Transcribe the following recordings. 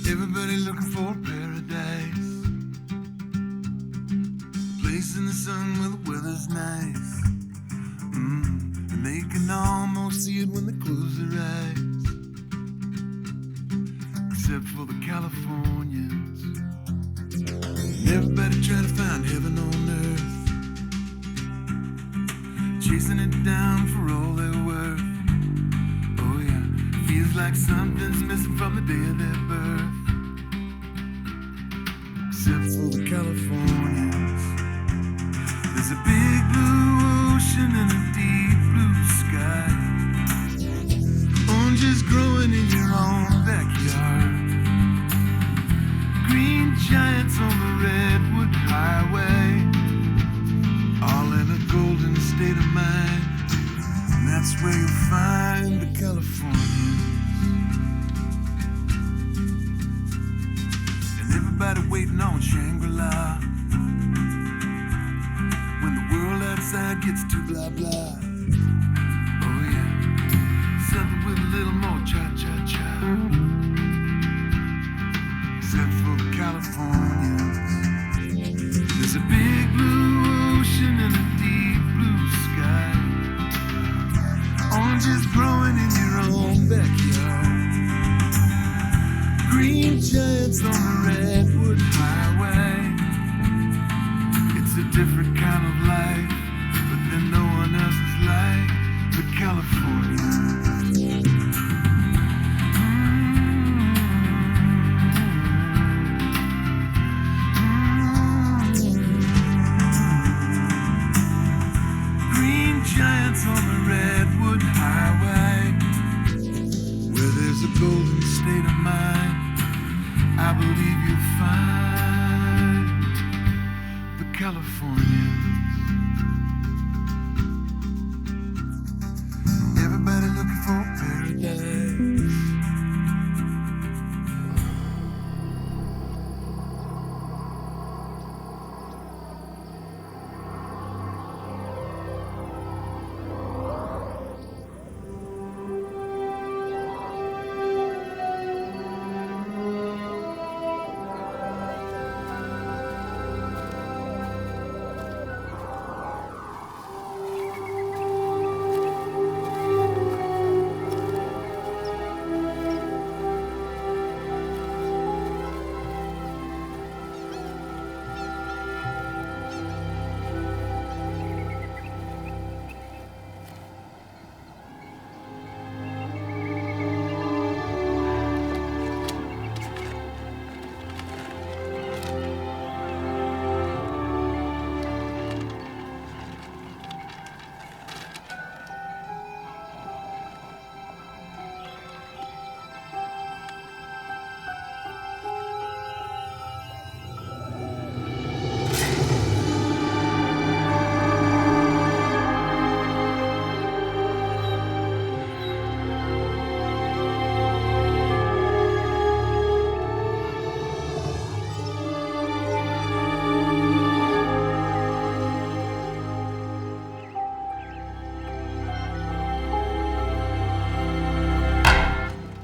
Everybody looking for paradise, a place in the sun where the weather's nice. And they can almost see it when they close their eyes. Except for the Californians. And everybody trying to find heaven on earth, chasing it down for all they're worth. Oh yeah, feels like something's missing from the day of their birth. Except for the Californians. There's a big blue ocean and a deep blue sky. Oranges growing in your own backyard. Green giants on the redwood highway, all in a golden state of mind. And that's where you'll find the Californians. And everybody waiting on Shangri-La when the world outside gets too blah blah. Oh yeah, something with a little more cha-cha-cha. Except for the Californians. There's a big blue ocean and a deep blue sky. Oranges growing in your own backyard. Green giants on the redwood highway. It's a different kind of life, but then no one else is like the Californians. Giants on the redwood highway, where there's a golden state of mind. I believe you'll find the Californians. Everybody looking for paradise.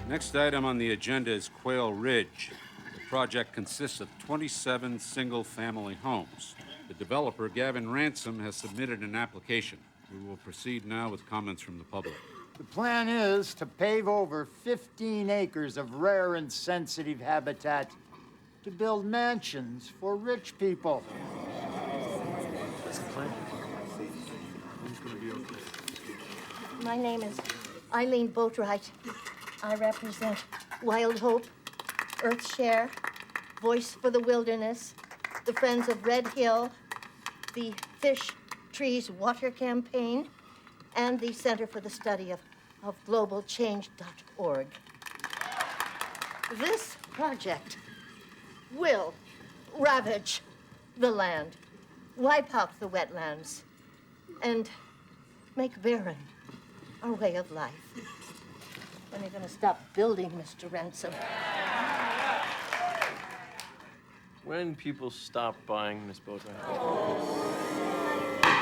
Next item on the agenda is Quail Ridge. The project consists of 27 single-family homes. The developer, Gavin Ransom, has submitted an application. We will proceed now with comments from the public. The plan is to pave over 15 acres of rare and sensitive habitat to build mansions for rich people. That's the plan. It's going to be okay. My name is Eileen Boatwright. I represent Wild Hope, Earthshare, Voice for the Wilderness, the Friends of Red Hill, the Fish, Trees, Water Campaign, and the Center for the Study of Global Change.org. This project will ravage the land, wipe out the wetlands, and make barren our way of life. When are you going to stop building, Mr. Ransom? When people stop buying, Miss Boatwright?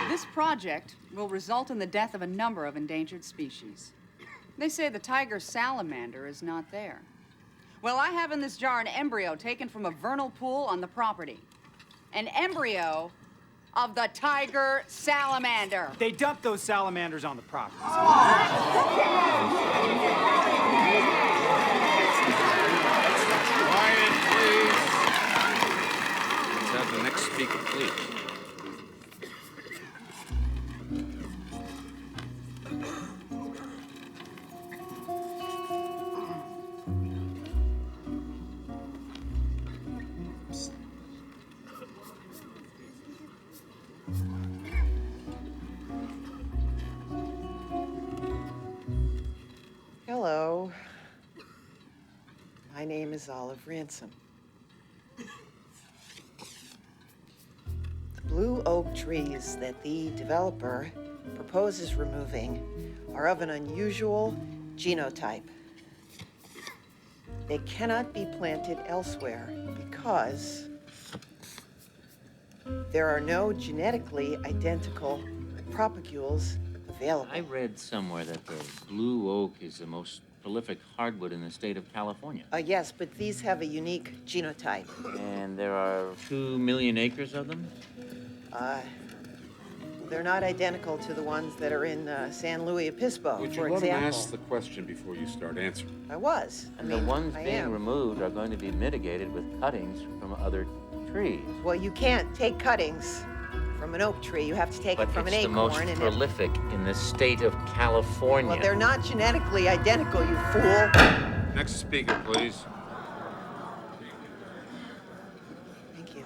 This project will result in the death of a number of endangered species. They say the tiger salamander is not there. Well, I have in this jar an embryo taken from a vernal pool on the property. An embryo of the tiger salamander. They dumped those salamanders on the property. Quiet, please. Let's have the next speaker, please. Hello. My name is Olive Ransom. The blue oak trees that the developer proposes removing are of an unusual genotype. They cannot be planted elsewhere because there are no genetically identical propagules available. I read somewhere that the blue oak is the most prolific hardwood in the state of California. Yes, but these have a unique genotype. And there are 2 million acres of them? They're not identical to the ones that are in San Luis Obispo, Would for you let example. him ask the question before you start answering? I was. And the ones I being am. removed are going to be mitigated with cuttings from other trees. Well, you can't take cuttings from an oak tree. You have to take But it from it's an the most acorn. prolific in the state of California. Well, they're not genetically identical, you fool. Next speaker, please. Thank you.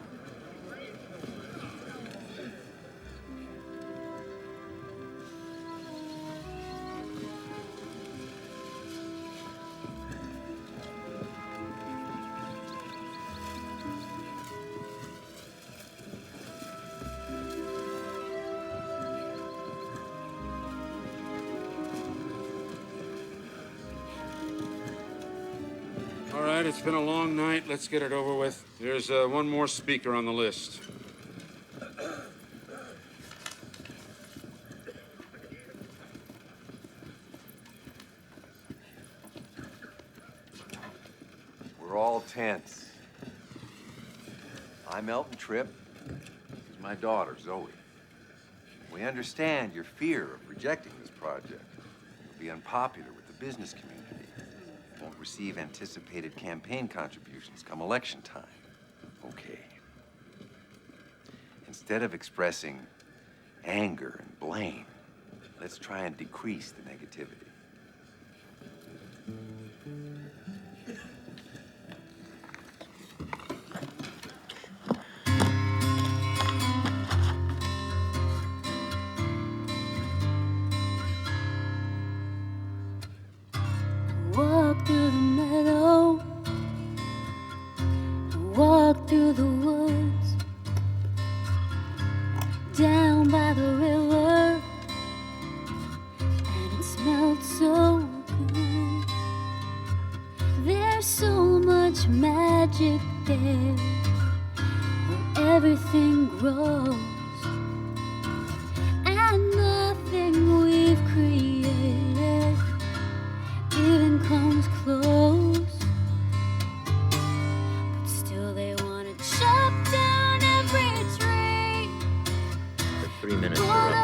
All right, it's been a long night. Let's get it over with. There's one more speaker on the list. We're all tense. I'm Elton Tripp. This is my daughter, Zoe. We understand your fear of rejecting this project. It'll be unpopular with the business community. Won't receive anticipated campaign contributions come election time. Okay. Instead of expressing anger and blame, let's try and decrease the negativity. Walk through the meadow, walk through the woods, down by the river, and it smelled so good. There's so much magic there, where everything grows, and nothing we've created even comes close. But still they wanna chop down every tree, For 3 minutes, you're up here.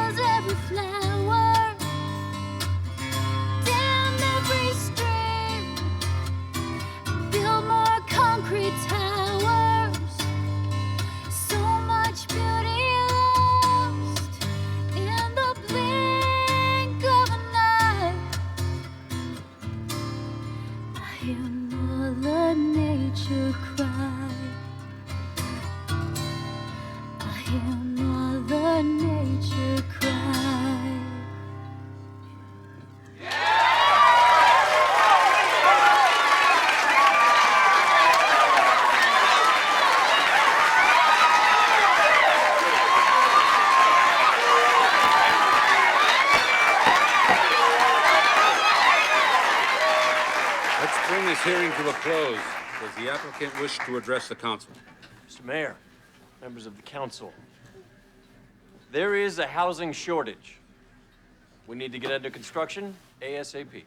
bulldoze every flower, dam every stream, build more concrete towers. So much beauty lost in the blink of an eye. I hear Mother Nature cry. I hear Mother Nature cry. Let's bring this hearing to a close. Does the applicant wish to address the council? Mr. Mayor, members of the council, there is a housing shortage. We need to get under construction ASAP.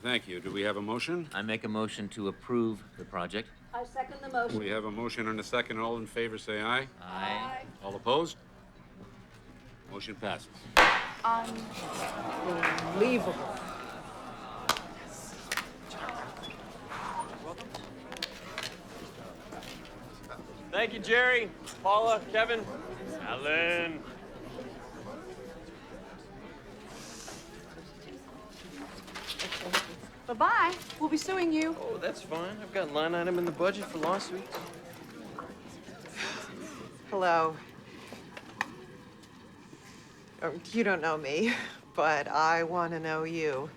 Thank you. Do we have a motion? I make a motion to approve the project. I second the motion. We have a motion and a second. All in favor, say aye. Aye. All opposed? Motion passes. Unbelievable. Thank you, Jerry, Paula, Kevin, Alan. Bye-bye. We'll be suing you. Oh, that's fine. I've got a line item in the budget for lawsuits. Hello. You don't know me, but I want to know you.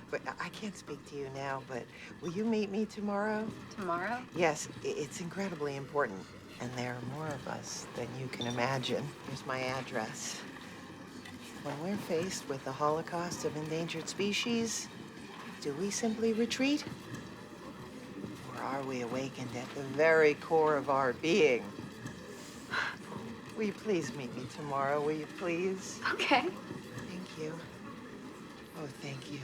But I can't speak to you now, but will you meet me tomorrow? Tomorrow? Yes, it's incredibly important. And there are more of us than you can imagine. Here's my address. When we're faced with the Holocaust of endangered species, do we simply retreat? Or are we awakened at the very core of our being? Will you please meet me tomorrow, will you please? Okay. Thank you. Oh, thank you.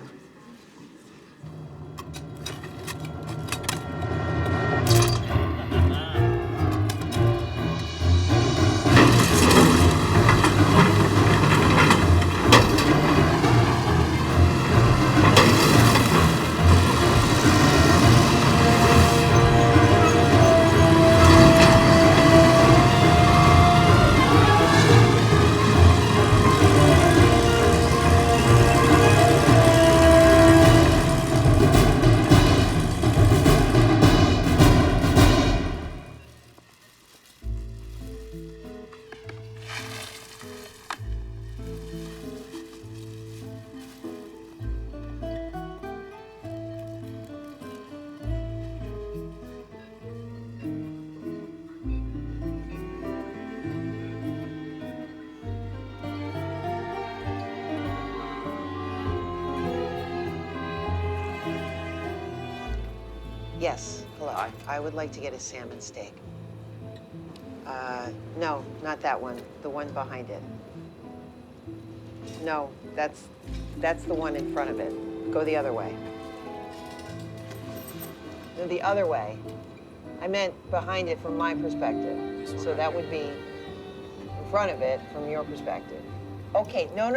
Yes, hello. Hi. I would like to get a salmon steak. No, not that one. The one behind it. No, that's the one in front of it. Go the other way. No, the other way. I meant behind it from my perspective. So that would be in front of it from your perspective. Okay, no.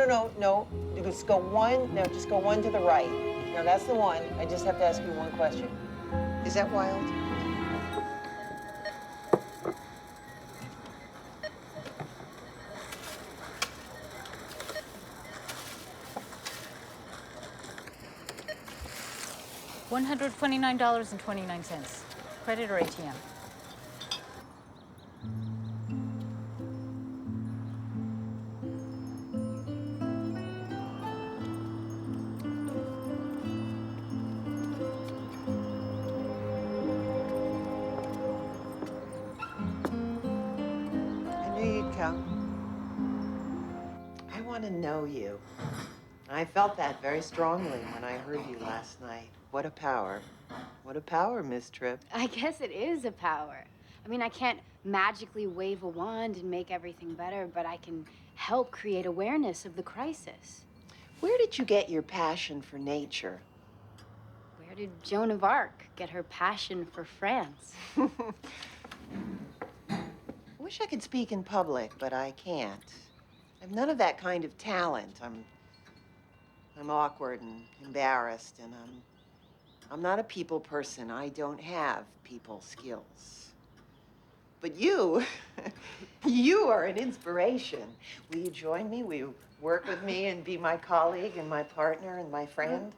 Just go one to the right. Now that's the one. I just have to ask you one question. Is that wild? $129.29. Credit or ATM? I want to know you. I felt that very strongly when I heard you last night. What a power. What a power, Miss Tripp. I guess it is a power. I mean, I can't magically wave a wand and make everything better, but I can help create awareness of the crisis. Where did you get your passion for nature? Where did Joan of Arc get her passion for France? I wish I could speak in public, but I can't. I've none of that kind of talent. I'm awkward and embarrassed, and I'm not a people person. I don't have people skills. But you, you are an inspiration. Will you join me? Will you work with me and be my colleague and my partner and my friend?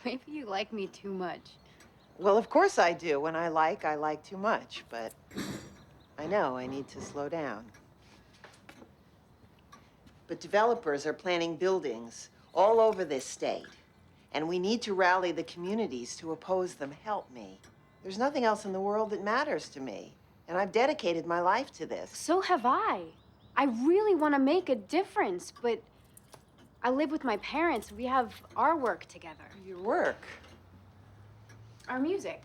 Maybe you like me too much. Well, of course I do. When I like too much, but I know I need to slow down. But developers are planning buildings all over this state, and we need to rally the communities to oppose them. Help me. There's nothing else in the world that matters to me, and I've dedicated my life to this. So have I. I really want to make a difference, but I live with my parents. We have our work together. Your work? Our music.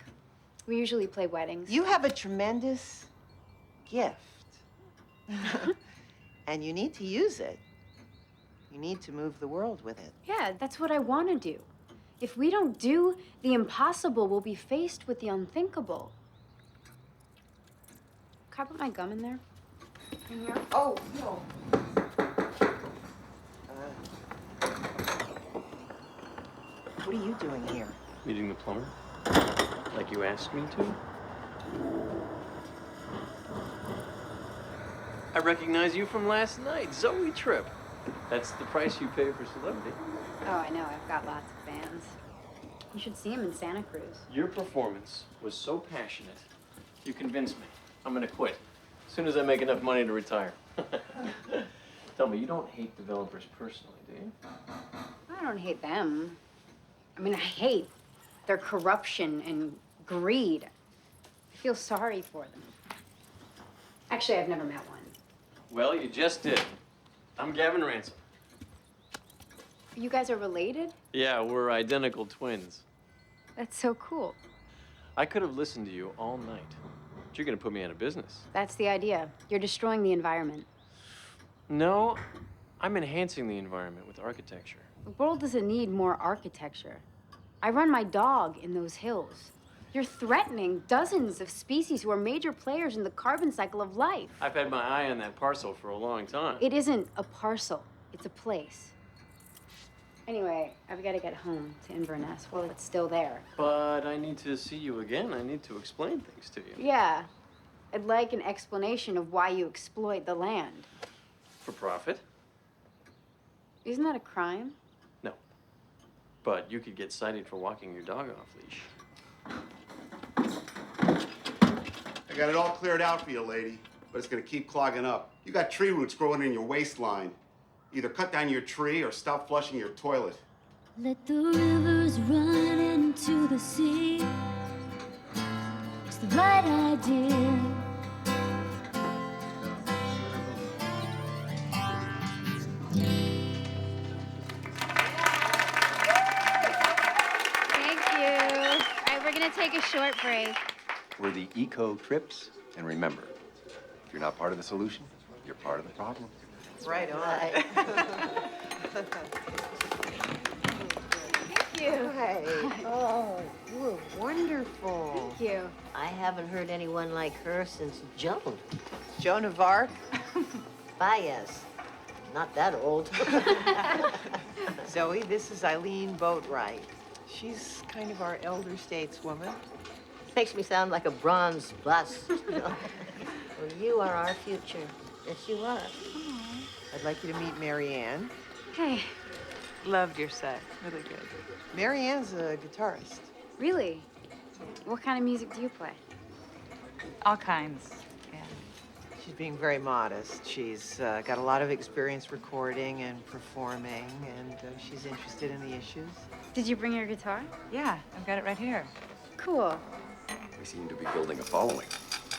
We usually play weddings. You have a tremendous gift, and you need to use it. You need to move the world with it. Yeah, that's what I want to do. If we don't do the impossible, we'll be faced with the unthinkable. Can I put my gum in there? In here? Oh, no. What are you doing here? Meeting the plumber? Like you asked me to? I recognize you from last night, Zoe Trip. That's the price you pay for celebrity. Oh, I know. I've got lots of fans. You should see him in Santa Cruz. Your performance was so passionate, you convinced me. I'm gonna quit as soon as I make enough money to retire. Tell me, you don't hate developers personally, do you? I don't hate them. I mean, I hate their corruption and greed. I feel sorry for them. Actually, I've never met one. Well, you just did. I'm Gavin Ransom. You guys are related? Yeah, we're identical twins. That's so cool. I could have listened to you all night. But you're gonna put me out of business. That's the idea. You're destroying the environment. No, I'm enhancing the environment with architecture. The world doesn't need more architecture. I run my dog in those hills. You're threatening dozens of species who are major players in the carbon cycle of life. I've had my eye on that parcel for a long time. It isn't a parcel, it's a place. Anyway, I've got to get home to Inverness while it's still there. But I need to see you again. I need to explain things to you. Yeah, I'd like an explanation of why you exploit the land. For profit? Isn't that a crime? No. But you could get cited for walking your dog off leash. I got it all cleared out for you, lady, but it's gonna keep clogging up. You got tree roots growing in your waistline. Either cut down your tree or stop flushing your toilet. Let the rivers run into the sea. It's the right idea. Thank you. All right, we're gonna take a short break. We're the Eco Trips, and remember, if you're not part of the solution, you're part of the problem. Right on. Thank you. Hey. Oh, you were wonderful. Thank you. I haven't heard anyone like her since Joan. Joan of Arc? Baez. Not that old. Zoe, this is Eileen Boatwright. She's kind of our elder stateswoman. Makes me sound like a bronze bust. You know? Well, you are our future. Yes, you are. I'd like you to meet Marianne. Hey. Loved your set. Really good. Marianne's a guitarist. Really? What kind of music do you play? All kinds. Yeah. She's being very modest. She's got a lot of experience recording and performing, and she's interested in the issues. Did you bring your guitar? Yeah, I've got it right here. Cool. We seem to be building a following.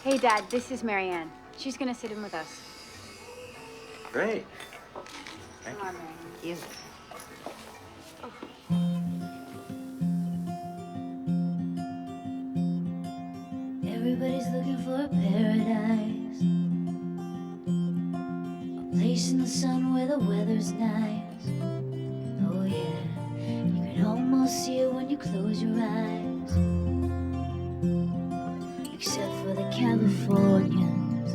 Hey, Dad, this is Marianne. She's gonna sit in with us. Great. Come on, Marianne. You. Everybody's looking for a paradise, a place in the sun where the weather's nice. Oh yeah, you can almost see it when you close your eyes. Except for the Californians,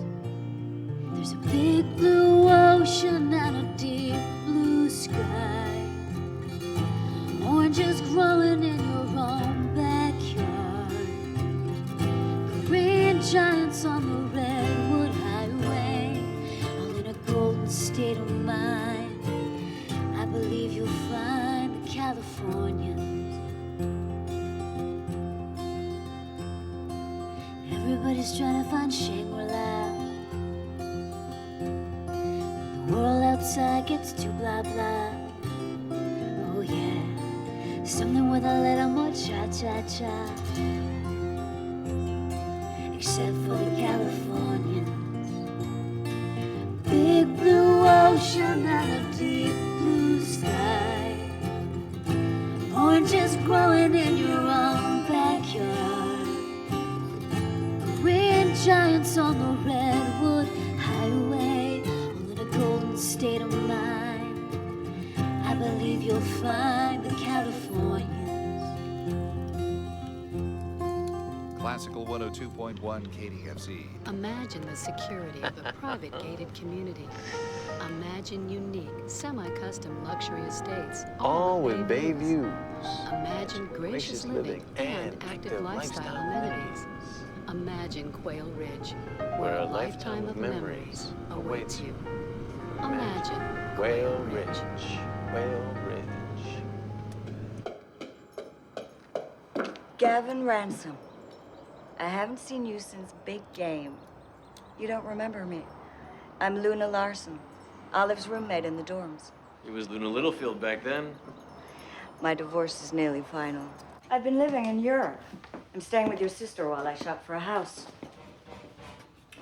there's a big blue ocean and a deep blue sky. Oranges growing in your own backyard. Green giants on the redwood highway, all in a golden state of mind. I believe you'll find the Californians. Everybody's trying to find Shangri-La. The world outside gets too blah blah. Oh yeah, something with a little more cha-cha-cha. Except for the Californians. Big blue ocean and a deep blue sky. Oranges growing in your own backyard. Green giants on the redwood highway, all in a golden state of mind. I believe you'll find the Californians. Classical 102.1 KDFZ. Imagine the security of a private gated community. Imagine unique, semi-custom luxury estates. All with bay views. Imagine gracious living and active lifestyle amenities. Imagine Quail Ridge, where a lifetime of memories awaits you. Imagine Quail Ridge. Quail Ridge. Gavin Ransom. I haven't seen you since Big Game. You don't remember me. I'm Luna Larson, Olive's roommate in the dorms. It was Luna Littlefield back then. My divorce is nearly final. I've been living in Europe. I'm staying with your sister while I shop for a house.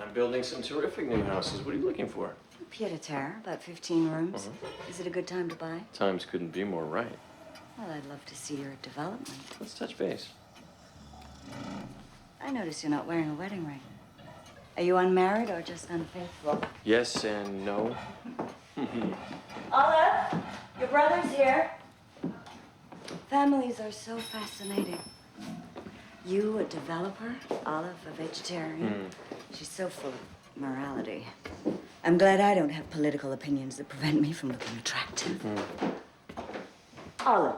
I'm building some terrific new houses. What are you looking for? Pied-à-terre, about 15 rooms. Is it a good time to buy? Times couldn't be more right. Well, I'd love to see your development. Let's touch base. I notice you're not wearing a wedding ring. Are you unmarried or just unfaithful? Yes and no. Olive, your brother's here. Families are so fascinating. You, a developer, Olive, a vegetarian. She's so full of morality. I'm glad I don't have political opinions that prevent me from looking attractive. Olive,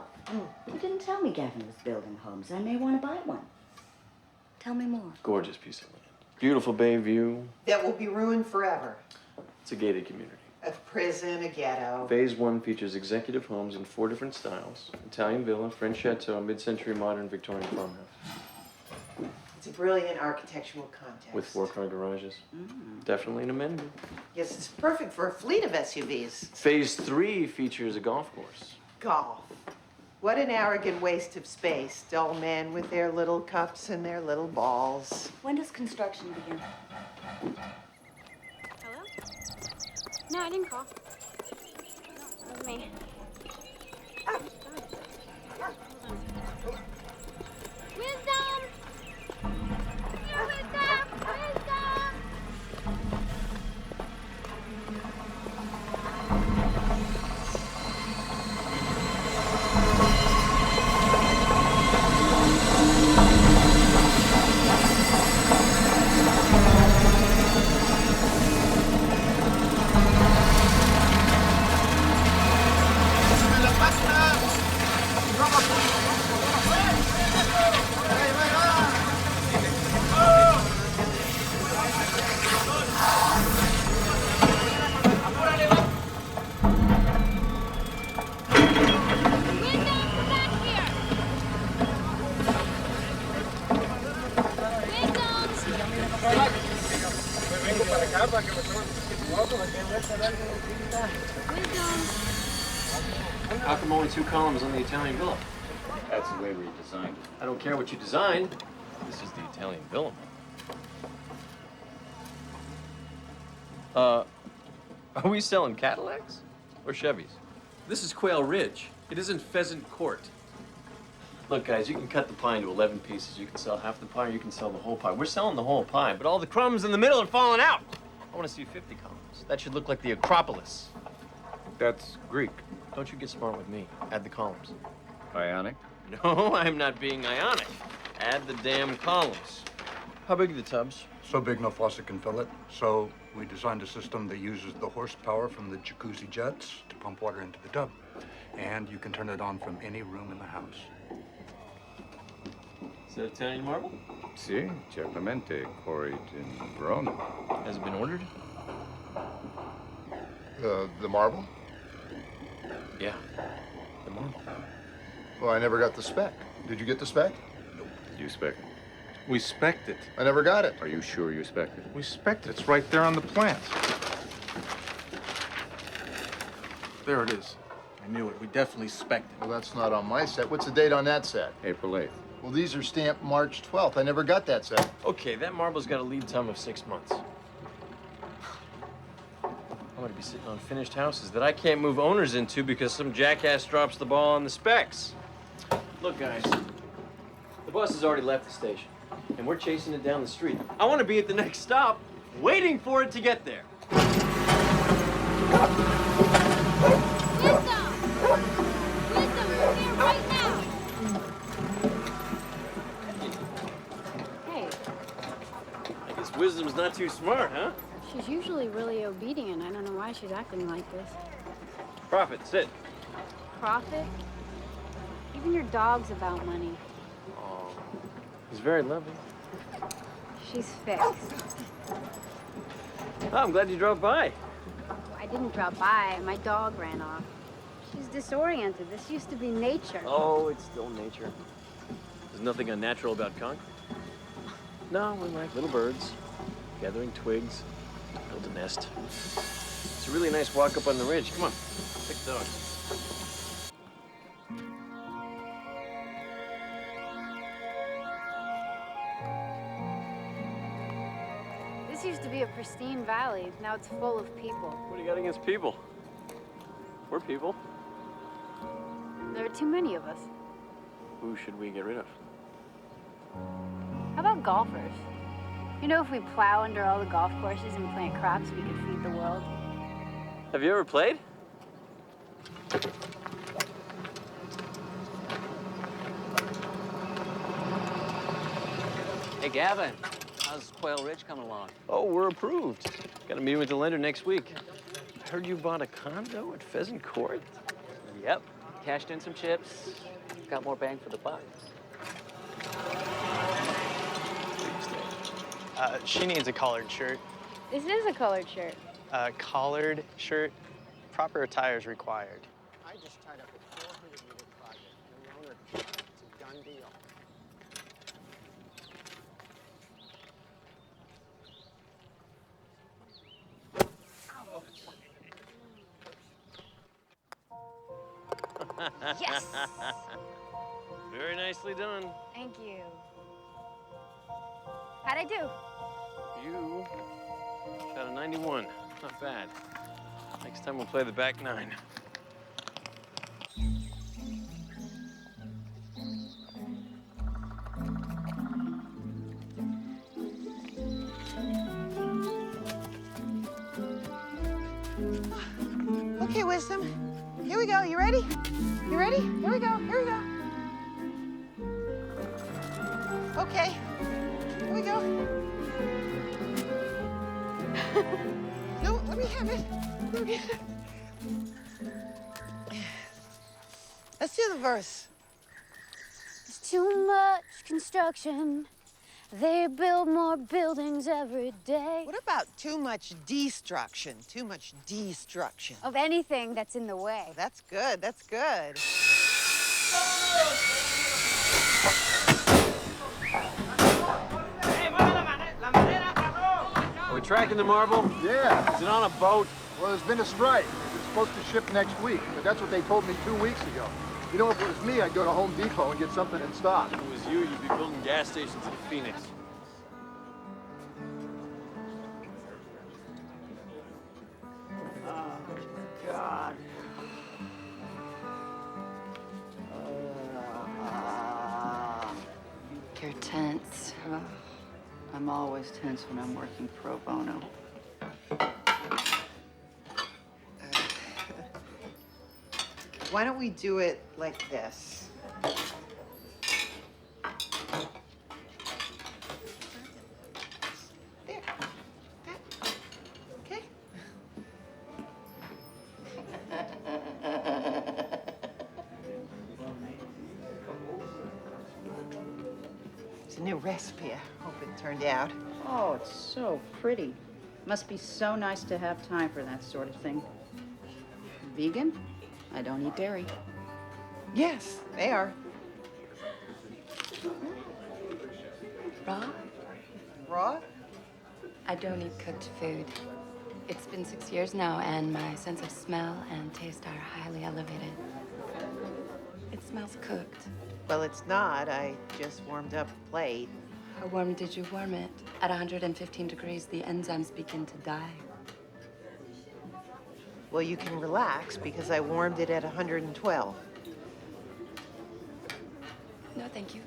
you didn't tell me Gavin was building homes. I may want to buy one. Tell me more. Gorgeous piece of land. Beautiful bay view. That will be ruined forever. It's a gated community. A prison, a ghetto. Phase 1 features executive homes in 4 different styles. Italian villa, French chateau, mid-century modern Victorian farmhouse. It's a brilliant architectural context. With 4-car garages. Definitely an amenity. Yes, it's perfect for a fleet of SUVs. Phase 3 features a golf course. Golf. What an arrogant waste of space. Dull men with their little cups and their little balls. When does construction begin? Hello? No, I didn't call. It was me. Wisdom! Here, wisdom! Wisdom! How come only 2 columns on the Italian villa? That's the way we designed it. I don't care what you designed. This is the Italian villa. Are we selling Cadillacs or Chevys? This is Quail Ridge. It isn't Pheasant Court. Look, guys, you can cut the pie into 11 pieces. You can sell half the pie, or you can sell the whole pie. We're selling the whole pie, but all the crumbs in the middle are falling out. I want to see 50 columns. That should look like the Acropolis. That's Greek. Don't you get smart with me. Add the columns. Ionic? No, I'm not being ionic. Add the damn columns. How big are the tubs? So big no faucet can fill it. So we designed a system that uses the horsepower from the jacuzzi jets to pump water into the tub. And you can turn it on from any room in the house. Is that Italian marble? Sì, certamente. Quarried in Verona. Has it been ordered? The marble? Yeah, the marble. Well, I never got the spec. Did you get the spec? Nope. You spec it. We spec'd it. I never got it. Are you sure you spec it? We spec'd it. It's right there on the plant. There it is. I knew it. We definitely spec'd it. Well, that's not on my set. What's the date on that set? April 8th. Well, these are stamped March 12th. I never got that set. Okay, that marble's got a lead time of 6 months. I'm gonna be sitting on finished houses that I can't move owners into because some jackass drops the ball on the specs. Look, guys, the bus has already left the station, and we're chasing it down the street. I want to be at the next stop, waiting for it to get there. Hey, Wisdom's not too smart, huh? She's usually really obedient. I don't know why she's acting like this. Prophet, sit. Profit? Even your dog's about money. Oh, he's very loving. She's fixed. Oh, I'm glad you dropped by. I didn't drop by. My dog ran off. She's disoriented. This used to be nature. Oh, it's still nature. There's nothing unnatural about concrete. No, we're like little birds, gathering twigs, build a nest. It's a really nice walk up on the ridge. Come on, take the dog. This used to be a pristine valley. Now it's full of people. What do you got against people? We're people. There are too many of us. Who should we get rid of? How about golfers? You know, if we plow under all the golf courses and plant crops, we could feed the world. Have you ever played? Hey, Gavin, how's Quail Ridge coming along? Oh, we're approved. Got a meeting with the lender next week. I heard you bought a condo at Pheasant Court? Yep, cashed in some chips, got more bang for the buck. She needs a collared shirt. This is a colored shirt. Collared shirt. Proper attire is required. I just tied up a 400-unit project. The owner, it's a done deal. Yes! Very nicely done. Thank you. How'd I do? You shot a 91. Not bad. Next time we'll play the back nine. Okay, Wisdom. Here we go. You ready? You ready? Here we go. Here we go. Okay. Here we go. No, let me have it. Let me have it. Let's do the verse. There's too much construction. They build more buildings every day. What about too much destruction? Too much destruction. Of anything that's in the way. That's good. That's good. Are we tracking the marble? Yeah. Is it on a boat? Well, there's been a strike. It's supposed to ship next week, but that's what they told me 2 weeks ago. You know, if it was me, I'd go to Home Depot and get something in stock. If it was you, you'd be building gas stations in Phoenix. Oh, God. You're tense. I'm always tense when I'm working pro bono. Why don't we do it like this? There. That. Okay. It's a new recipe. I hope it turned out. Oh, it's so pretty. Must be so nice to have time for that sort of thing. Vegan? I don't eat dairy. Yes, they are. Raw? Raw? I don't eat cooked food. It's been 6 years now, and my sense of smell and taste are highly elevated. It smells cooked. Well, it's not. I just warmed up the plate. How warm did you warm it? At 115 degrees, the enzymes begin to die. Well, you can relax because I warmed it at 112. No, thank you.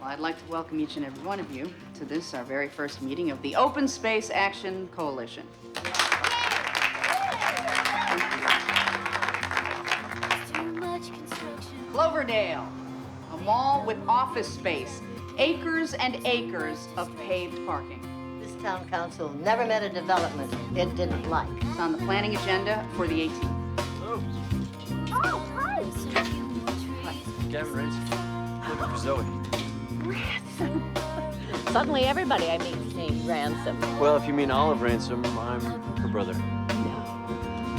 Well, I'd like to welcome each and every one of you to this, our very first meeting of the Open Space Action Coalition. Riverdale, a mall with office space, acres and acres of paved parking. This town council never met a development it didn't like. It's on the planning agenda for the 18th. Oh, hi. Gavin Ransom. Looking for Zoe. Ransom. Suddenly everybody I meet is named Ransom. Well, if you mean Olive Ransom, I'm her brother.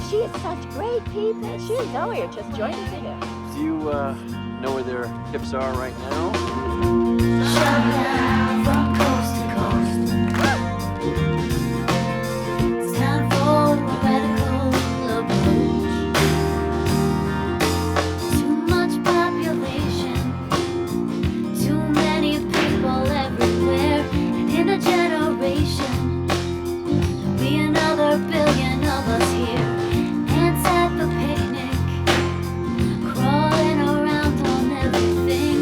She is such great people. She and Zoe are just joining together. Do you know where their hips are right now? From coast to coast. It's time for a radical approach. Too much population, too many people everywhere, and in a generation, be another billion of us here. Ants at the picnic, crawling around on everything.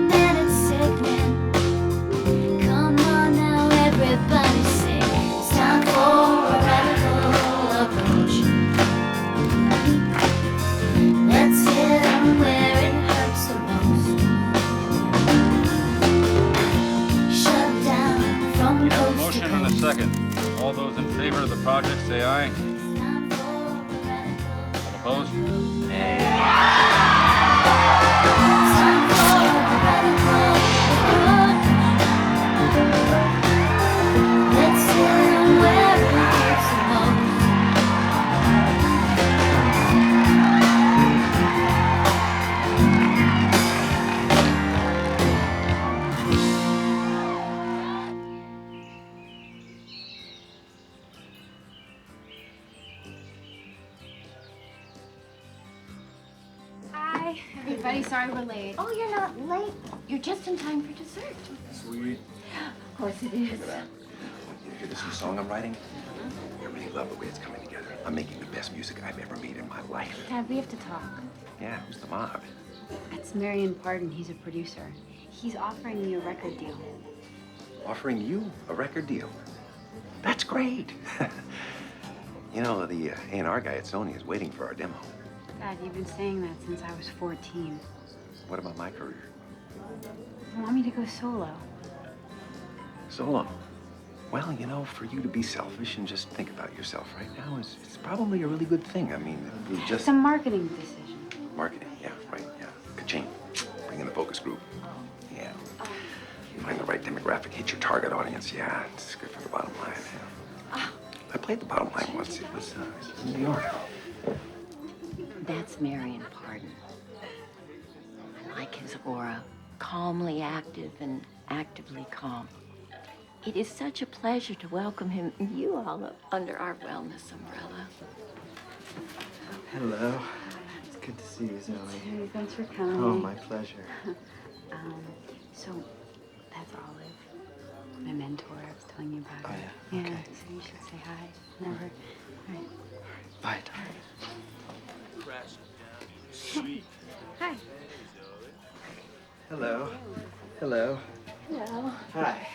Man, it's sickening. Come on now, everybody sing. It's time for a radical approach. Let's hit 'em where it hurts the most. Shut down from coast to Motion and a coast. second. All those in favor of the project, say aye. All opposed? Let's hit 'em where it hurts the most. Hi, everybody. Sorry we're late. Oh, you're not late. You're just in time for dessert. Sweet. Of course it is. Look at that. You hear this new song I'm writing? I really love the way it's coming together. I'm making the best music I've ever made in my life. Dad, we have to talk. Yeah, who's the mob? That's Marin County. He's a producer. He's offering me a record deal. Offering you a record deal. That's great. You know, the A&R guy at Sony is waiting for our demo. Dad, you've been saying that since I was 14. What about my career? You want me to go solo? Solo. Well, you know, for you to be selfish and just think about yourself right now is it's probably a really good thing. I mean, you just... It's a marketing decision. Marketing, yeah, right, yeah. Ka-ching. Bring in the focus group. Yeah. Find the right demographic, hit your target audience. Yeah, it's good for the bottom line. Yeah. I played the bottom line once. It was in New York. That's Marion Pardon. I like his aura. Calmly active and actively calm. It is such a pleasure to welcome him and you all up under our wellness umbrella. Hello. It's good to see you, Zoe. Hey, thanks for coming. Oh, my pleasure. So that's Olive, my mentor. I was telling you about her. Oh, yeah. Yeah, Okay. so you should say hi. Never. All right. Bye, darling. Hi. Hello. Hello. Hello. Hi.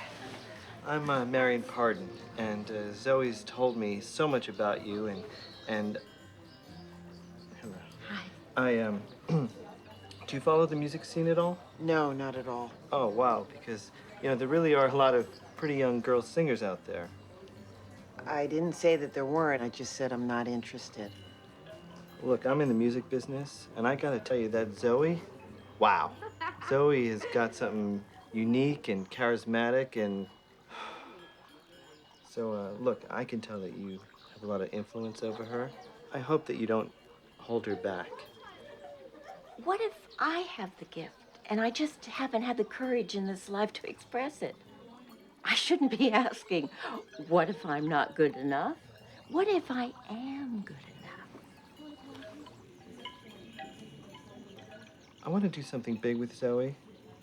I'm Marion Pardon, and Zoe's told me so much about you, and hello. Hi. Do you follow the music scene at all? No, not at all. Oh, wow, because, you know, there really are a lot of pretty young girl singers out there. I didn't say that there weren't. I just said I'm not interested. Look, I'm in the music business, and I gotta tell you that Zoe, wow. Zoe has got something unique and charismatic, and so, look, I can tell that you have a lot of influence over her. I hope that you don't hold her back. What if I have the gift and I just haven't had the courage in this life to express it? I shouldn't be asking, what if I'm not good enough? What if I am good enough? I want to do something big with Zoe.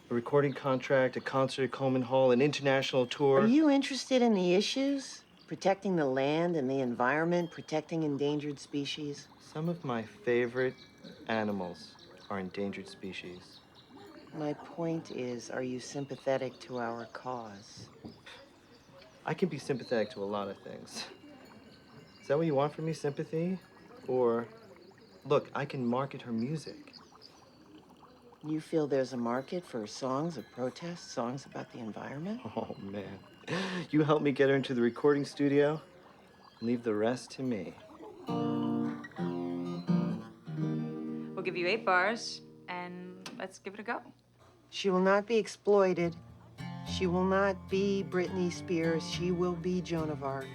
A recording contract, a concert at Coleman Hall, an international tour. Are you interested in the issues? Protecting the land and the environment, protecting endangered species? Some of my favorite animals are endangered species. My point is, are you sympathetic to our cause? I can be sympathetic to a lot of things. Is that what you want from me, sympathy? Or, look, I can market her music. You feel there's a market for songs of protest, songs about the environment? Oh, man. You help me get her into the recording studio. Leave the rest to me. We'll give you 8 bars, and let's give it a go. She will not be exploited. She will not be Britney Spears. She will be Joan of Arc.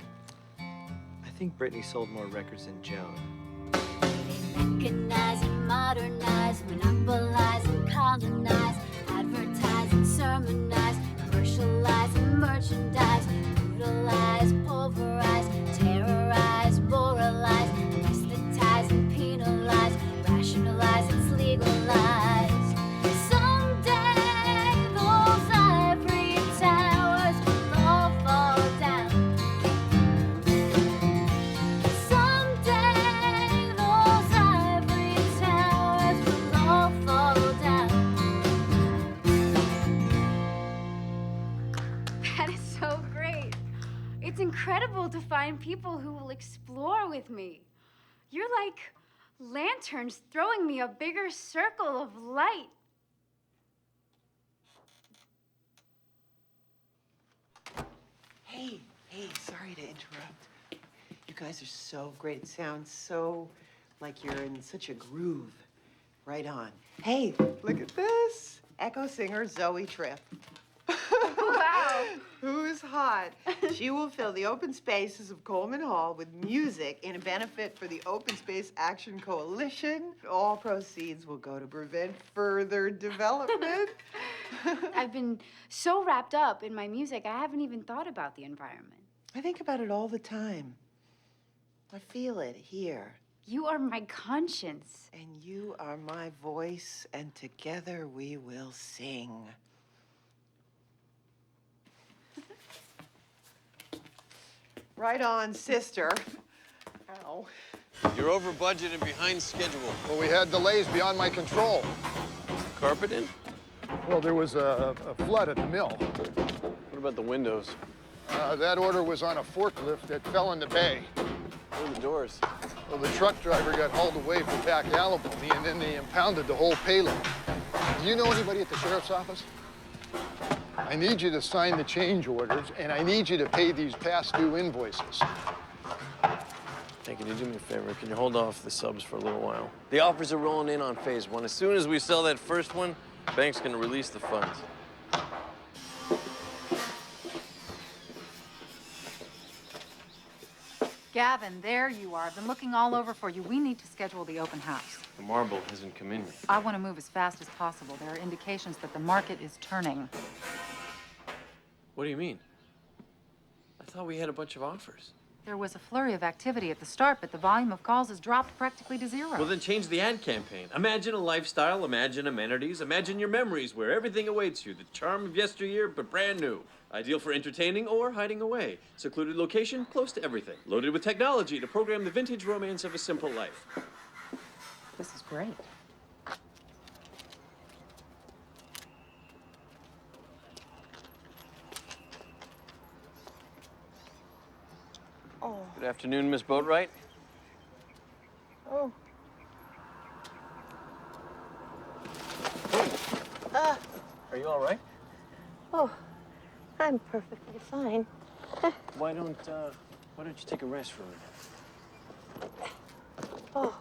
I think Britney sold more records than Joan. Mechanize and modernize, monopolize and colonize, advertise and sermonize, commercialize and merchandise, brutalize, pulverize, terrorize, moralize, anesthetize and penalize, rationalize and legalize. Someday those ivory towers will all fall down. Someday those ivory towers will all fall down. That is so great. It's incredible to find people who will explore with me. You're like lanterns throwing me a bigger circle of light. Hey, sorry to interrupt. You guys are so great. It sounds so like you're in such a groove. Right on. Hey, look at this. Echo singer Zoe Tripp. Wow. Who's hot? She will fill the open spaces of Coleman Hall with music in a benefit for the Open Space Action Coalition. All proceeds will go to prevent further development. I've been so wrapped up in my music, I haven't even thought about the environment. I think about it all the time. I feel it here. You are my conscience. And you are my voice, and together we will sing. Right on, sister. Ow. You're over budget and behind schedule. Well, we had delays beyond my control. Carpeting? Well, there was a flood at the mill. What about the windows? That order was on a forklift that fell in the bay. Where are the doors? Well, the truck driver got hauled away for back alimony, and then they impounded the whole payload. Do you know anybody at the sheriff's office? I need you to sign the change orders, and I need you to pay these past due invoices. Hey, can you do me a favor? Can you hold off the subs for a little while? The offers are rolling in on phase 1. As soon as we sell that first one, the bank's gonna release the funds. Gavin, there you are. I've been looking all over for you. We need to schedule the open house. The marble hasn't come in yet. I want to move as fast as possible. There are indications that the market is turning. What do you mean? I thought we had a bunch of offers. There was a flurry of activity at the start, but the volume of calls has dropped practically to zero. Well, then change the ad campaign. Imagine a lifestyle, imagine amenities, imagine your memories where everything awaits you. The charm of yesteryear, but brand new. Ideal for entertaining or hiding away. Secluded location, close to everything. Loaded with technology to program the vintage romance of a simple life. This is great. Oh. Good afternoon, Miss Boatwright. Oh. Are you all right? Oh, I'm perfectly fine. Why don't you take a rest for a minute? Oh,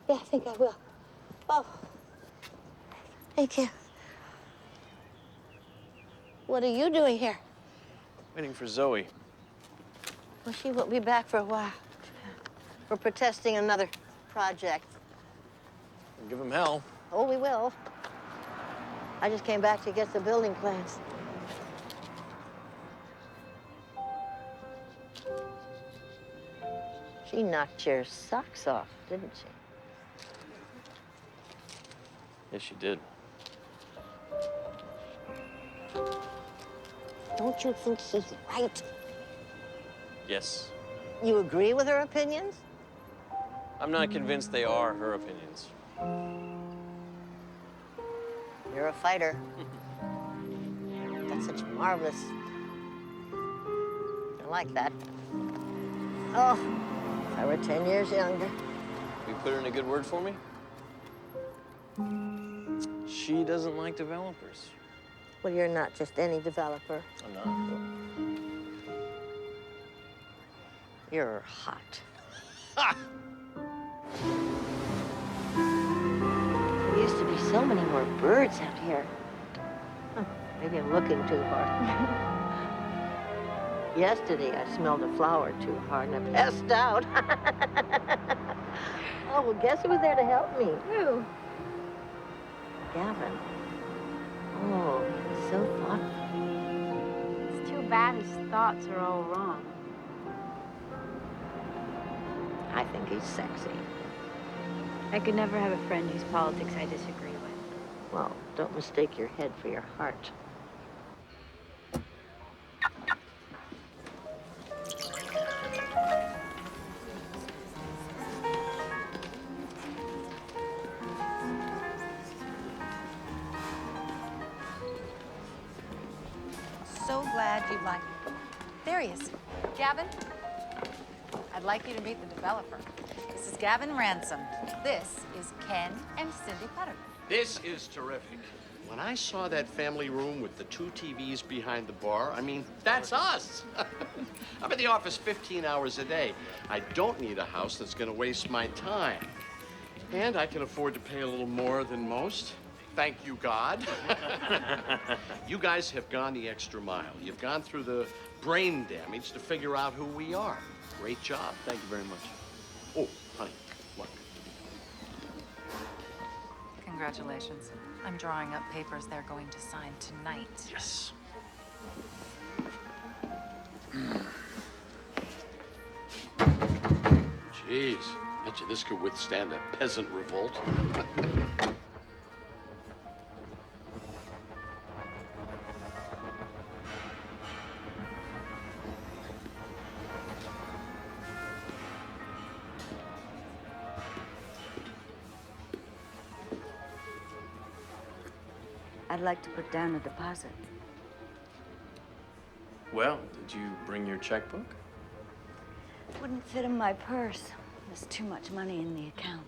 yeah, I think I will. Oh, thank you. What are you doing here? Waiting for Zoe. Well, she won't be back for a while. We're protesting another project. Give him hell. Oh, we will. I just came back to get the building plans. She knocked your socks off, didn't she? Yes, she did. Don't you think she's right? Yes. You agree with her opinions? I'm not convinced they are her opinions. You're a fighter. That's such marvelous. I like that. Oh, if I were 10 years younger. Will you put her in a good word for me? she doesn't like developers. Well, you're not just any developer. I'm not. You're hot. There used to be so many more birds out here. Maybe I'm looking too hard. Yesterday, I smelled a flower too hard and I passed out. Oh, well, guess who was there to help me? Who? Gavin. Oh, he's so thoughtful. It's too bad his thoughts are all wrong. I think he's sexy. I could never have a friend whose politics I disagree with. Well, don't mistake your head for your heart. So glad you like it. There he is. Gavin, I'd like you to meet the developer. This is Gavin Ransom. This is Ken and Cindy Putterman. This is terrific. When I saw that family room with the 2 TVs behind the bar, I mean, that's us. I'm in the office 15 hours a day. I don't need a house that's going to waste my time. And I can afford to pay a little more than most. Thank you, God. You guys have gone the extra mile. You've gone through the brain damage to figure out who we are. Great job. Thank you very much. Oh, honey, look. Congratulations. I'm drawing up papers they're going to sign tonight. Yes. Jeez, bet you this could withstand a peasant revolt. I'd like to put down a deposit. Well, did you bring your checkbook? Wouldn't fit in my purse. There's too much money in the account.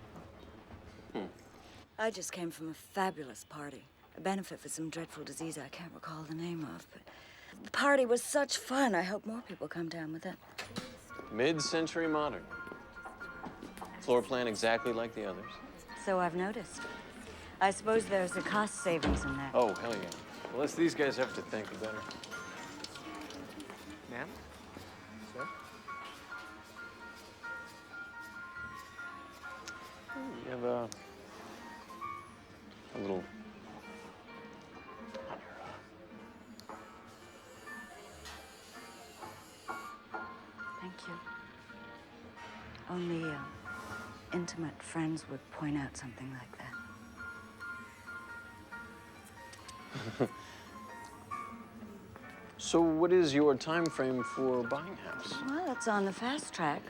I just came from a fabulous party. A benefit for some dreadful disease I can't recall the name of, but the party was such fun. I hope more people come down with it. Mid-century modern. Floor plan exactly like the others. So I've noticed. I suppose there's a cost savings in that. Oh, hell yeah. The less these guys have to think, the better. Ma'am? Sir? You have a little... Thank you. Only intimate friends would point out something like that. So what is your time frame for buying a house? Well, it's on the fast track.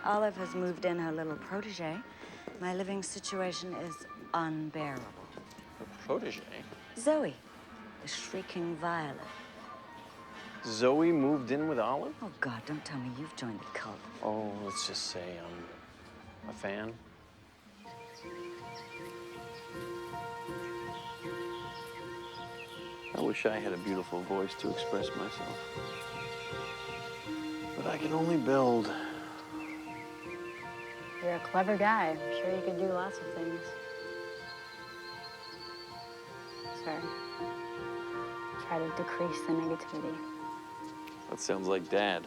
Olive has moved in her little protege. My living situation is unbearable. A protege? Zoe, the shrieking violet. Zoe moved in with Olive? Oh, God, don't tell me you've joined the cult. Oh, let's just say I'm a fan. I wish I had a beautiful voice to express myself. But I can only build. You're a clever guy. I'm sure you could do lots of things. Sorry. Try to decrease the negativity. That sounds like Dad.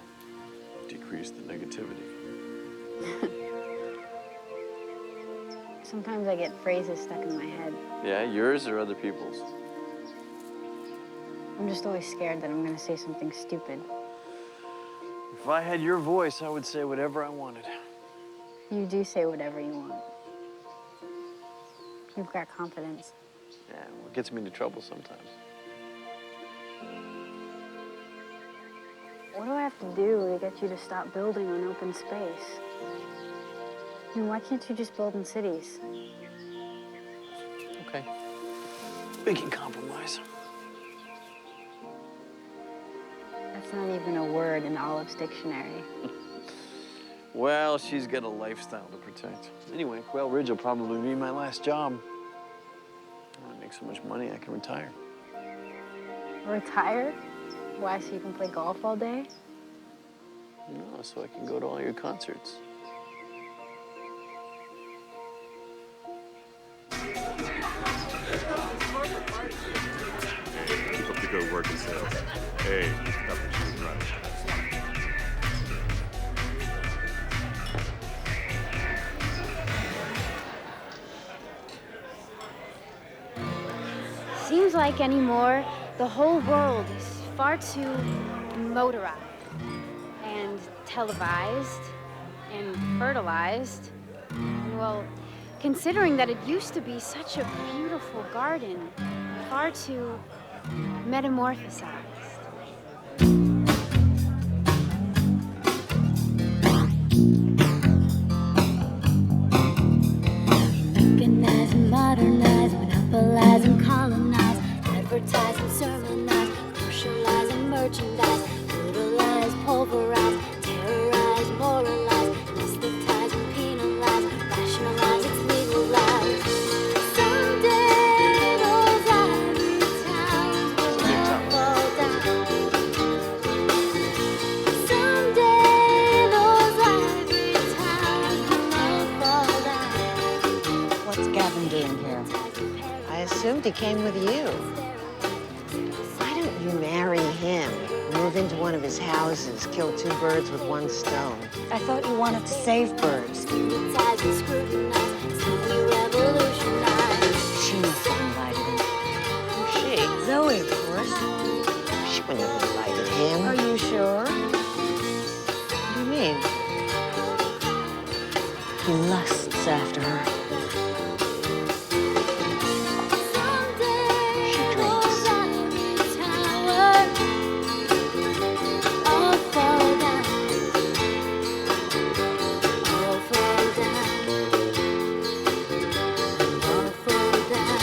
Decrease the negativity. Sometimes I get phrases stuck in my head. Yeah, yours or other people's? I'm just always scared that I'm gonna say something stupid. If I had your voice, I would say whatever I wanted. You do say whatever you want. You've got confidence. Yeah, well, it gets me into trouble sometimes. What do I have to do to get you to stop building on open space? I mean, why can't you just build in cities? Okay. We can compromise. That's not even a word in Olive's dictionary. Well, she's got a lifestyle to protect. Anyway, Quail Ridge will probably be my last job. I make so much money I can retire. Retire? Why, so you can play golf all day? No, so I can go to all your concerts. Keep up the good work in sales. Hey, stop the shooting right. Seems like anymore, the whole world is far too motorized and televised and fertilized. And well, considering that it used to be such a beautiful garden, far too metamorphosized. Recognize and modernize, monopolize and colonize, advertise and sermonize, commercialize and merchandise, brutalize, pulverize, terrorize, moralize, anesthetize and penalize, rationalize, it's legalized. Someday those ivory towers will all fall down. Someday those ivory towers will all fall down. What's Gavin doing here? I assumed he came with you. Why don't you marry him? Move into one of his houses, kill two birds with one stone. I thought you wanted to save birds. Scrutinize and scrutinize, slowly revolutionize. She must have invited him. Who's she? Zoe, of course. She wouldn't have invited him. Are you sure? What do you mean? He lusts after her. She drinks. All fall down. All fall down. All fall down.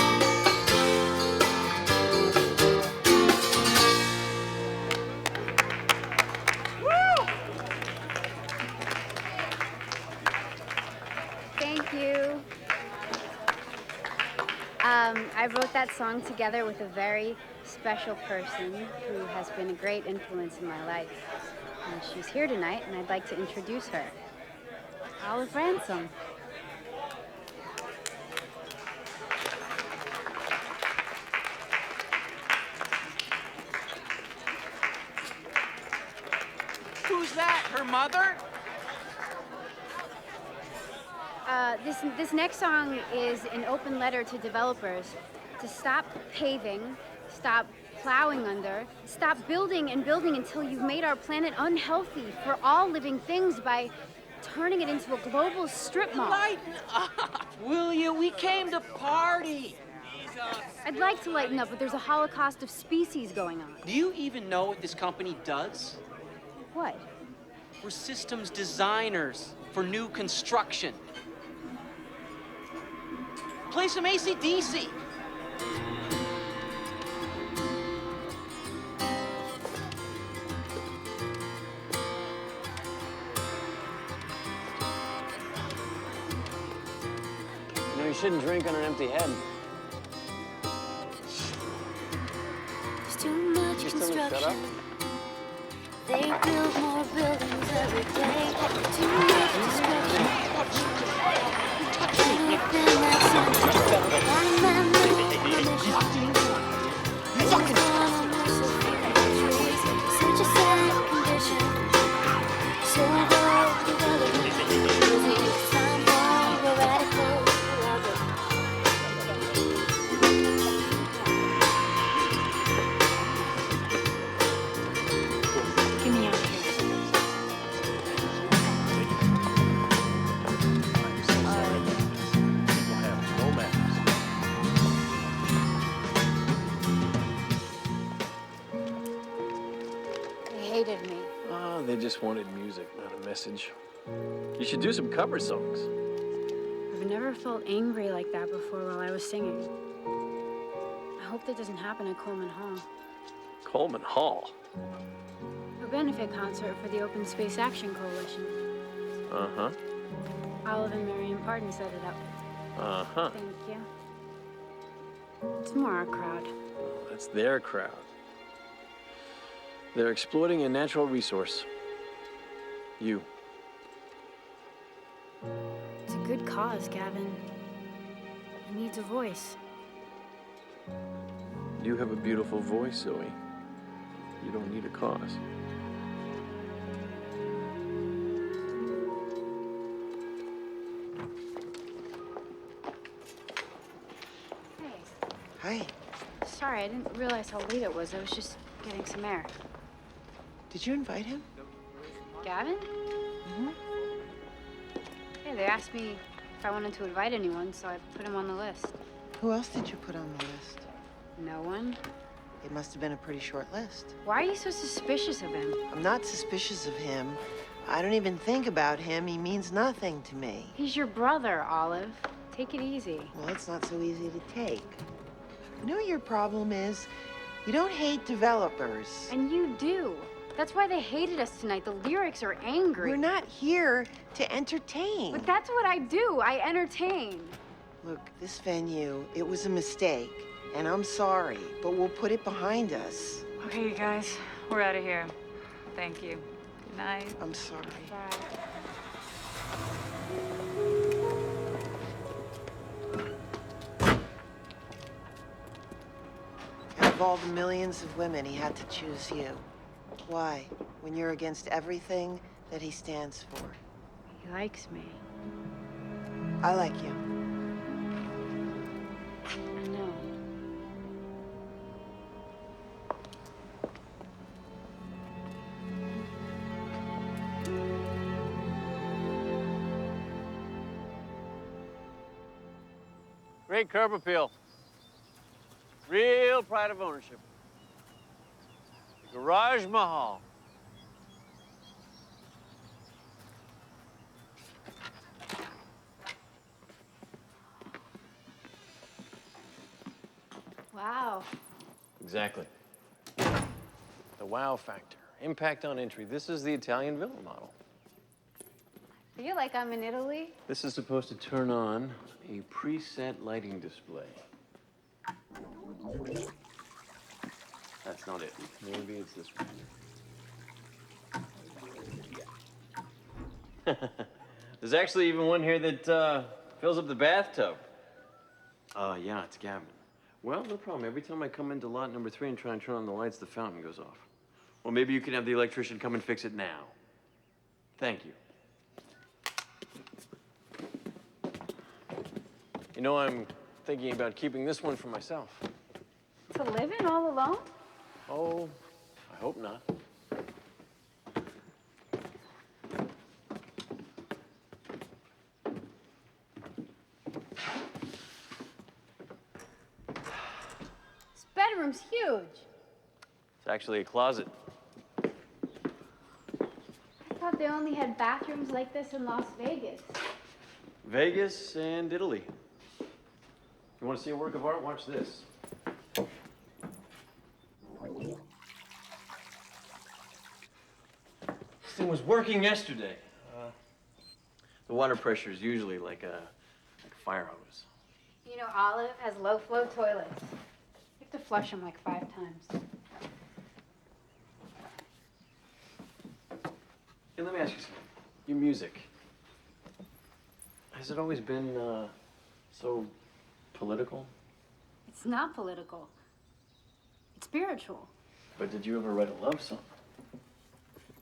Thank you. I wrote that song together with a very special person who has been a great influence in my life. And she's here tonight, and I'd like to introduce her. Olive Ransom. Who's that? Her mother? This next song is an open letter to developers to stop paving, stop plowing under, stop building and building until you've made our planet unhealthy for all living things by turning it into a global strip mall. Lighten up, will you? We came to party. I'd like to lighten up, but there's a holocaust of species going on. Do you even know what this company does? What? We're systems designers for new construction. Play some AC/DC. You know, you shouldn't drink on an empty head. There's too much You still shut up? construction. They build more buildings every day. Too much destruction. Anything that's something. One man move on a mission. Fucking trees. Such a sad condition. So well development. It's time for a radical love. Get me out of here. They hated me. Oh, they just wanted music, not a message. You should do some cover songs. I've never felt angry like that before while I was singing. I hope that doesn't happen at Coleman Hall. Coleman Hall? A benefit concert for the Open Space Action Coalition. Uh-huh. Olive and Marion Pardon set it up. Uh-huh. Thank you. It's more our crowd. That's their crowd. They're exploiting a natural resource. You. It's a good cause, Gavin. It needs a voice. You have a beautiful voice, Zoe. You don't need a cause. Hey. Hi. Sorry, I didn't realize how late it was. I was just getting some air. Did you invite him? Gavin? Mm-hmm. Yeah, they asked me if I wanted to invite anyone, so I put him on the list. Who else did you put on the list? No one. It must have been a pretty short list. Why are you so suspicious of him? I'm not suspicious of him. I don't even think about him. He means nothing to me. He's your brother, Olive. Take it easy. Well, it's not so easy to take. You know what your problem is? You don't hate developers. And you do. That's why they hated us tonight. The lyrics are angry. We're not here to entertain. But that's what I do. I entertain. Look, this venue, it was a mistake. And I'm sorry, but we'll put it behind us. Okay, you guys, we're out of here. Thank you. Good night. I'm sorry. Bye. Out of all the millions of women, he had to choose you. Why? When you're against everything that he stands for. He likes me. I like you. I know. Great curb appeal. Real pride of ownership. The Garage Mahal. Wow. Exactly. The wow factor. Impact on entry. This is the Italian villa model. I feel like I'm in Italy. This is supposed to turn on a preset lighting display. That's not it. Maybe it's this one. There's actually even one here that fills up the bathtub. Yeah, it's Gavin. Well, no problem. Every time I come into lot number 3 and try and turn on the lights, the fountain goes off. Well, maybe you can have the electrician come and fix it now. Thank you. You know, I'm thinking about keeping this one for myself. To live in all alone? Oh, I hope not. This bedroom's huge. It's actually a closet. I thought they only had bathrooms like this in Las Vegas. Vegas and Italy. You want to see a work of art? Watch this. This thing was working yesterday. The water pressure is usually like a fire hose. You know, Olive has low-flow toilets. You have to flush them like 5 times. Hey, let me ask you something. Your music. Has it always been so political? It's not political. It's spiritual. But did you ever write a love song?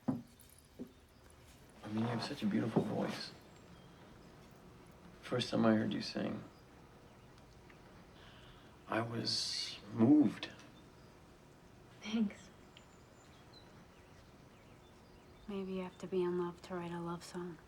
I mean, you have such a beautiful voice. First time I heard you sing, I was moved. Thanks. Maybe you have to be in love to write a love song.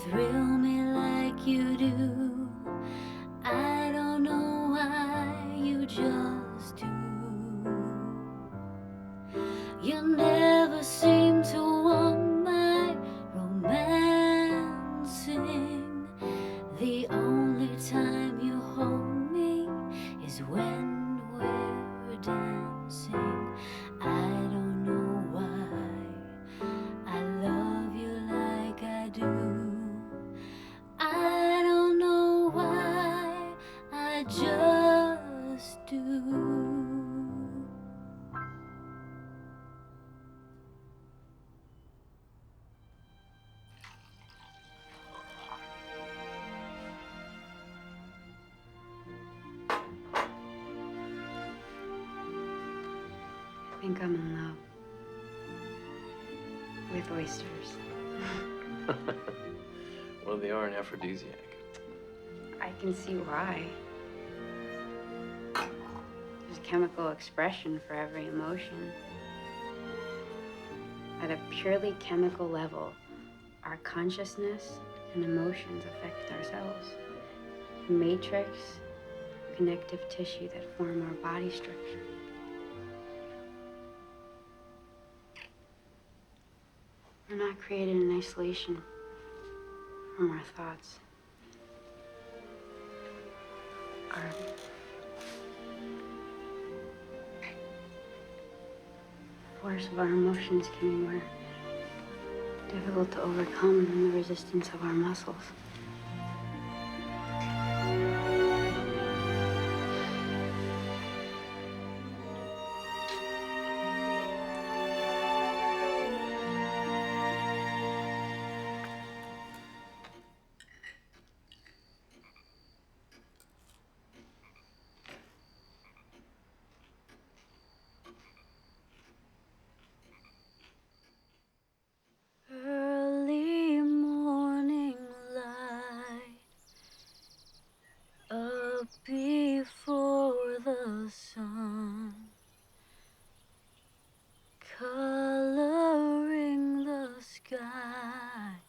thrill me like you do. I don't know why, you just do. You never seem to want my romancing. The only time you hold me is when we're dancing. I don't know why I love you like I do. I don't know why, I just do. I think I'm in love with oysters. Well, they are an aphrodisiac. I can see why. There's a chemical expression for every emotion. At a purely chemical level, our consciousness and emotions affect ourselves. A matrix, connective tissue that form our body structure. We're not created in isolation from our thoughts. Our force of our emotions can be more difficult to overcome than the resistance of our muscles. Early morning light, up before the sun, coloring the sky.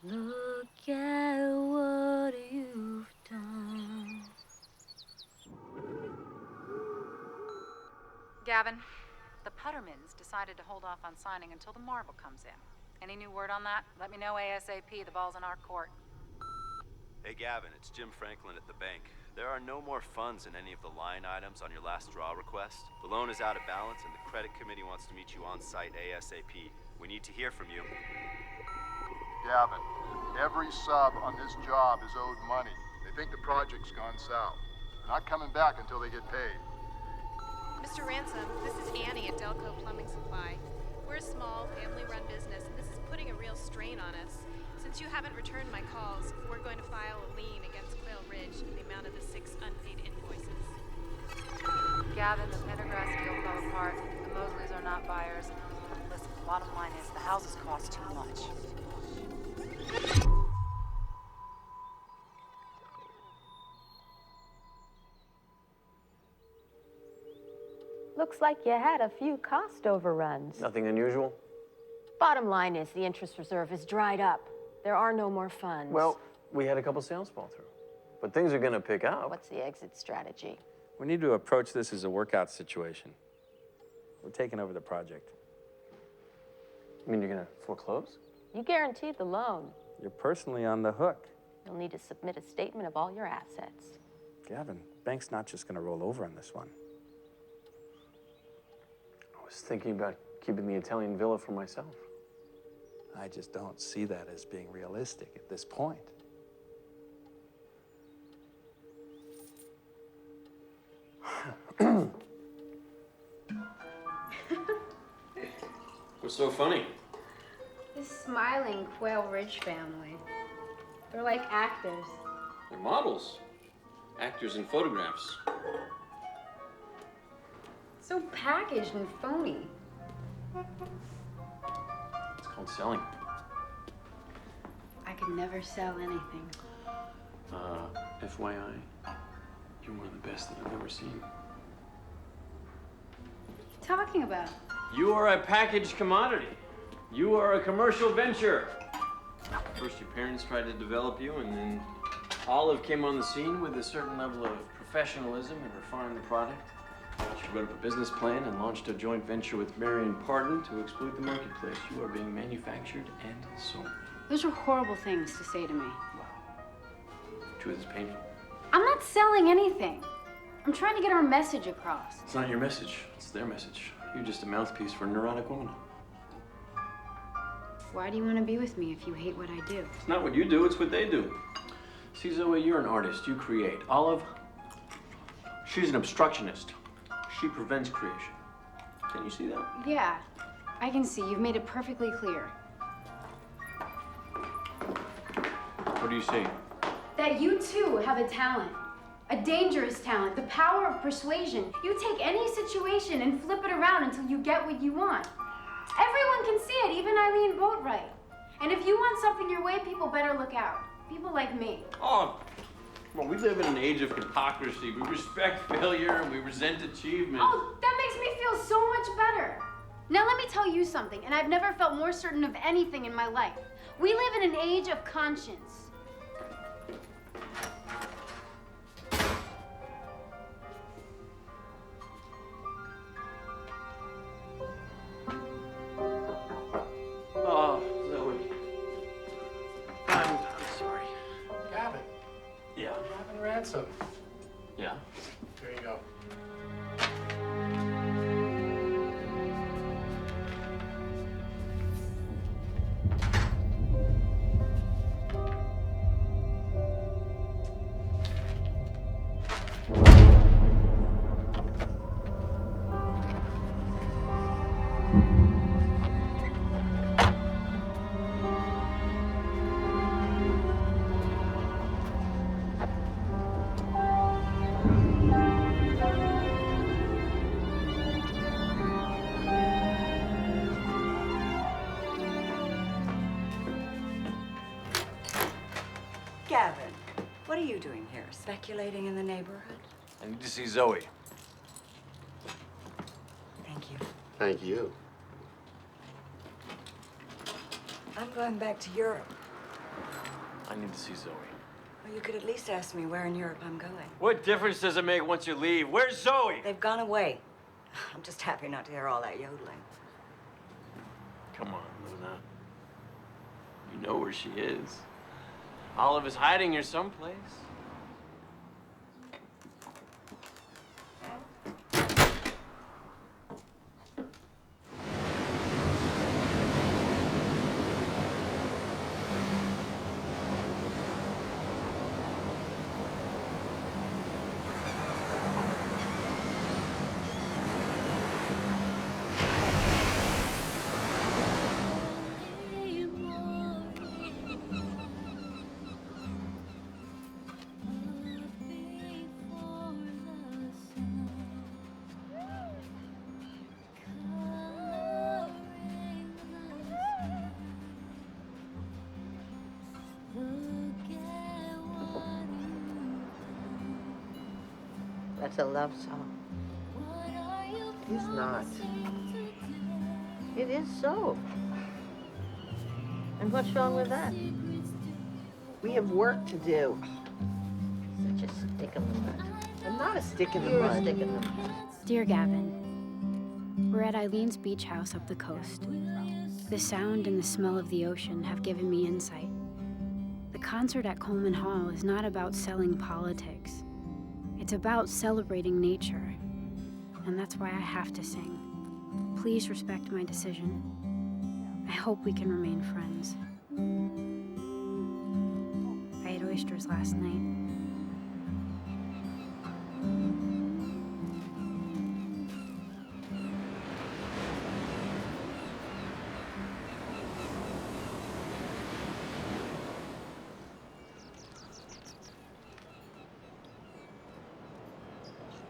Look at what you've done. Gavin, the Puttermans decided to hold off on signing until the marble comes in. Any new word on that? Let me know ASAP. The ball's in our court. Hey, Gavin, it's Jim Franklin at the bank. There are no more funds in any of the line items on your last draw request. The loan is out of balance, and the credit committee wants to meet you on site ASAP. We need to hear from you. Gavin, every sub on this job is owed money. They think the project's gone south. They're not coming back until they get paid. Mr. Ransom, this is Annie at Delco Plumbing Supply. We're a small, family-run business, and this is putting a real strain on us. Since you haven't returned my calls, we're going to file a lien against Quail Ridge in the amount of the 6 unpaid invoices. Gavin, the Pendergrass deal fell apart. The Mosleys are not buyers. Listen, the bottom line is the houses cost too much. Looks like you had a few cost overruns. Nothing unusual? Bottom line is the interest reserve is dried up. There are no more funds. Well, we had a couple sales fall through. But things are gonna pick up. What's the exit strategy? We need to approach this as a workout situation. We're taking over the project. You mean you're gonna foreclose? You guaranteed the loan. You're personally on the hook. You'll need to submit a statement of all your assets. Gavin, bank's not just gonna roll over on this one. I was thinking about keeping the Italian villa for myself. I just don't see that as being realistic at this point. What's so funny? This smiling Quail Ridge family. They're like actors. They're models. Actors in photographs. So packaged and phony. It's called selling. I could never sell anything. FYI, you're one of the best that I've ever seen. What are you talking about? You are a packaged commodity. You are a commercial venture. First your parents tried to develop you, and then Olive came on the scene with a certain level of professionalism and refined the product. She wrote up a business plan and launched a joint venture with Marin County to exploit the marketplace. You are being manufactured and sold. Those are horrible things to say to me. Truth is painful. I'm not selling anything. I'm trying to get our message across. It's not your message, it's their message. You're just a mouthpiece for a neurotic woman. Why do you want to be with me if you hate what I do? It's not what you do, it's what they do. See, Zoe, you're an artist. You create. Olive, she's an obstructionist. She prevents creation. Can you see that? Yeah, I can see. You've made it perfectly clear. What do you see? That you too have a talent. A dangerous talent. The power of persuasion. You take any situation and flip it around until you get what you want. Everyone can see it, even Eileen Boatwright. And if you want something your way, people better look out. People like me. Oh, well, we live in an age of hypocrisy. We respect failure and we resent achievement. Oh, that makes me feel so much better. Now let me tell you something, and I've never felt more certain of anything in my life. We live in an age of conscience. Oh, Zoe. I'm sorry. Gavin. Yeah. Gavin Ransom. Yeah. There you go. Gavin, what are you doing here? Speculating in the neighborhood? I need to see Zoe. Thank you. Thank you. I'm going back to Europe. I need to see Zoe. Well, you could at least ask me where in Europe I'm going. What difference does it make once you leave? Where's Zoe? They've gone away. I'm just happy not to hear all that yodeling. Come on, Luna. You know where she is. Olive is hiding here someplace. That's a love song. It's not. It is so. And what's wrong with that? We have work to do. Such a stick in the mud. I'm not a stick in the You're mud. a stick in the mud. Dear Gavin, we're at Eileen's beach house up the coast. The sound and the smell of the ocean have given me insight. The concert at Coleman Hall is not about selling politics. It's about celebrating nature. And that's why I have to sing. Please respect my decision. I hope we can remain friends. I ate oysters last night.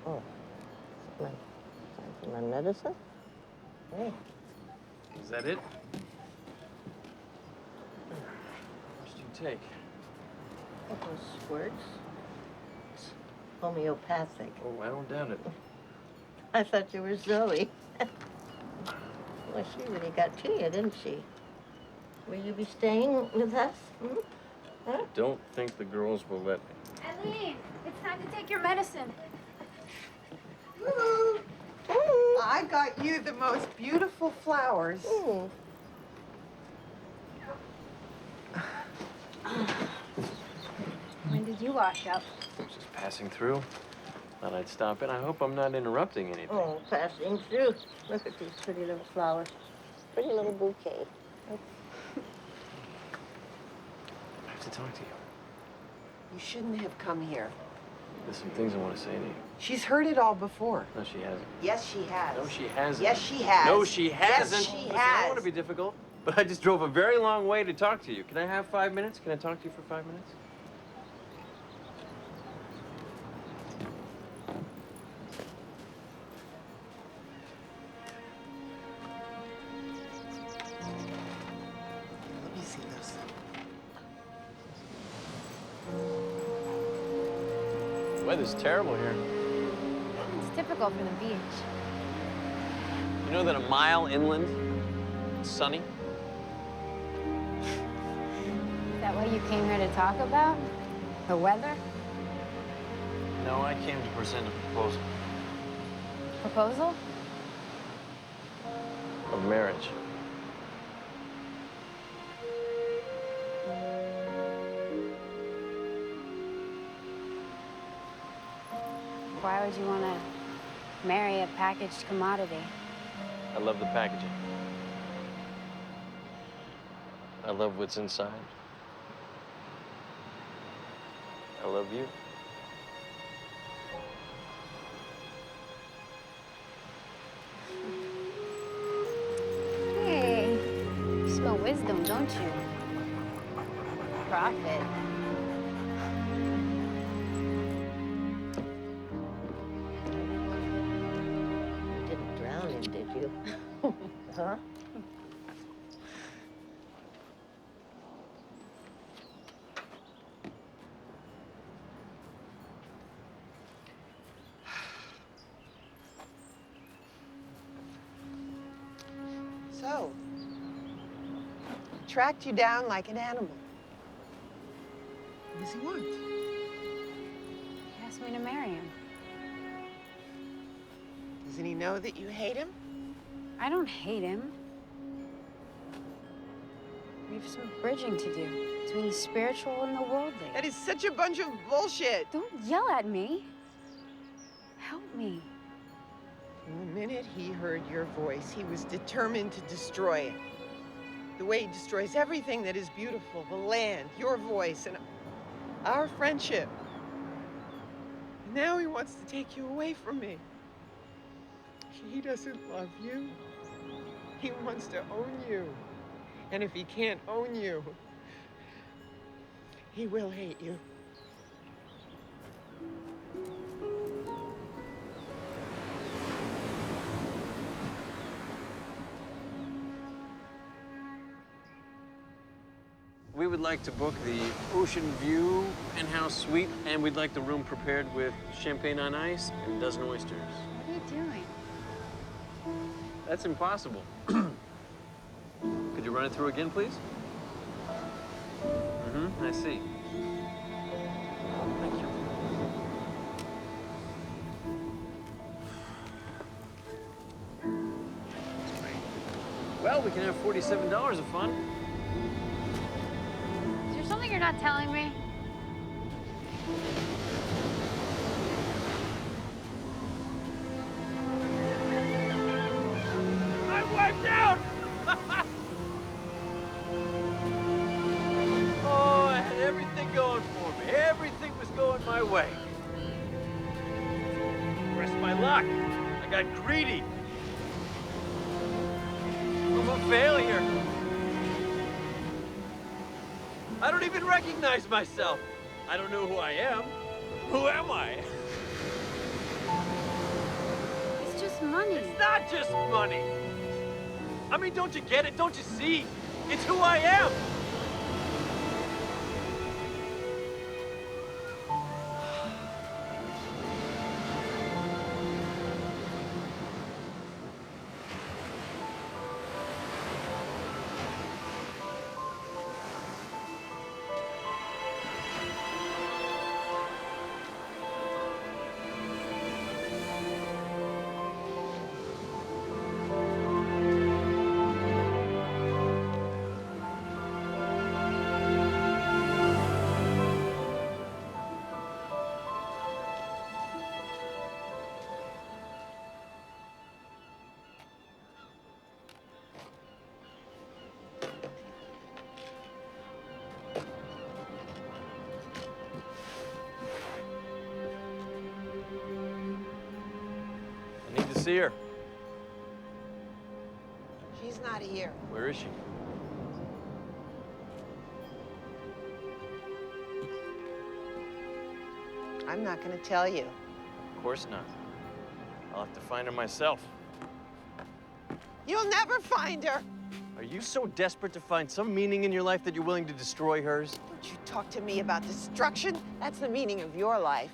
Oh, time for my medicine? Hey. Is that it? What did you take? A couple of squirts. It's homeopathic. Oh, I don't doubt it. I thought you were Zoe. Well, she really got to you, didn't she? Will you be staying with us? Hmm? Huh? I don't think the girls will let me. Eileen, it's time to take your medicine. I got you the most beautiful flowers. When did you wash up? Just passing through. Thought I'd stop in. I hope I'm not interrupting anything. Oh, passing through. Look at these pretty little flowers. Pretty little bouquet. I have to talk to you. You shouldn't have come here. There's some things I want to say to you. She's heard it all before. No, she hasn't. Yes, she has. No, she hasn't. Yes, she has. No, she hasn't. Yes, she Listen, I has. don't want to be difficult, but I just drove a very long way to talk to you. Can I have 5 minutes? Can I talk to you for 5 minutes? Let me see those. The weather's terrible here. It's typical for the beach. You know that a mile inland, it's sunny? Is that what you came here to talk about? The weather? No, I came to present a proposal Proposal? of marriage. Why would you want to marry a packaged commodity? I love the packaging. I love what's inside. I love you. Hey, you smell wisdom, don't you? Prophet. You didn't drown him, did you? Huh? So, tracked you down like an animal. What does he want? He asked me to marry him. Doesn't he know that you hate him? I don't hate him. We have some bridging to do between the spiritual and the worldly. That is such a bunch of bullshit. Don't yell at me. Help me. From the minute he heard your voice, he was determined to destroy it. The way he destroys everything that is beautiful, the land, your voice, and our friendship. And now he wants to take you away from me. He doesn't love you. He wants to own you. And if he can't own you, he will hate you. We would like to book the ocean view in-house suite, and we'd like the room prepared with champagne on ice and a dozen oysters. What are you doing? That's impossible. Could you run it through again, please? Mm-hmm, I see. Thank you. Well, we can have $47 of fun. Is there something you're not telling me? I'm wiped out! Oh, I had everything going for me. Everything was going my way. Pressed my luck. I got greedy. I'm a failure. I don't even recognize myself. I don't know who I am. Who am I? It's just money. It's not just money. I mean, don't you get it? Don't you see? It's who I am. see her. She's not here. Where is she? I'm not going to tell you. Of course not. I'll have to find her myself. You'll never find her. Are you so desperate to find some meaning in your life that you're willing to destroy hers? Don't you talk to me about destruction. That's the meaning of your life.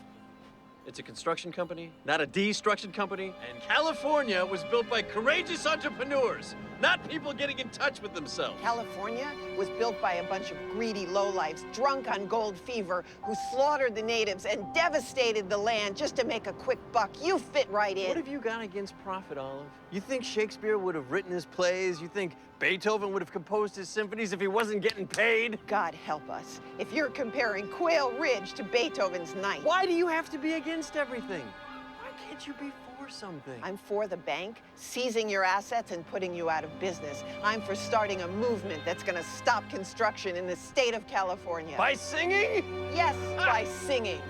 It's a construction company, not a destruction company. And California was built by courageous entrepreneurs, not people getting in touch with themselves. California was built by a bunch of greedy lowlifes, drunk on gold fever, who slaughtered the natives and devastated the land just to make a quick buck. You fit right in. What have you got against profit, Olive? You think Shakespeare would have written his plays? You think Beethoven would have composed his symphonies if he wasn't getting paid? God help us. If you're comparing Quail Ridge to Beethoven's Ninth. Why do you have to be against everything? Why can't you be for something? I'm for the bank seizing your assets and putting you out of business. I'm for starting a movement that's going to stop construction in the state of California. By singing? Yes, by singing.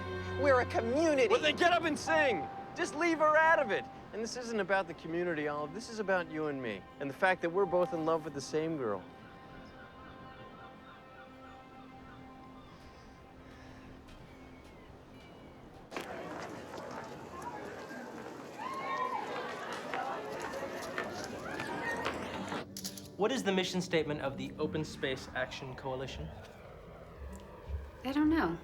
We're a community. Well, then get up and sing. Just leave her out of it. And this isn't about the community, Olive. This is about you and me. And the fact that we're both in love with the same girl. What is the mission statement of the Open Space Action Coalition? I don't know.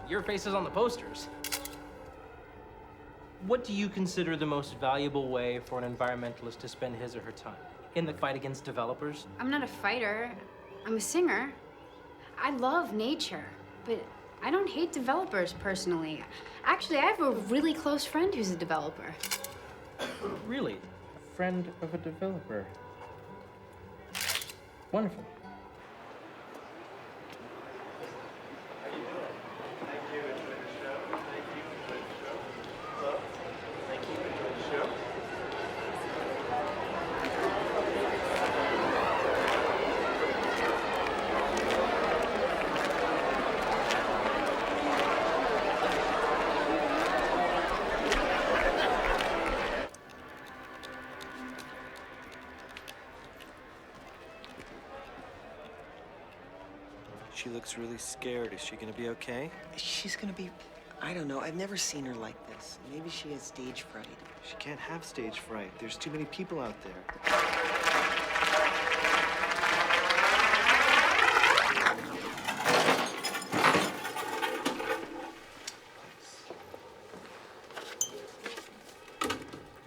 Your face is on the posters. What do you consider the most valuable way for an environmentalist to spend his or her time? In the fight against developers? I'm not a fighter. I'm a singer. I love nature, but I don't hate developers personally. Actually, I have a really close friend who's a developer. Really? A friend of a developer? Wonderful. She looks really scared. Is she gonna be okay? She's gonna be, I don't know. I've never seen her like this. Maybe she has stage fright. She can't have stage fright. There's too many people out there.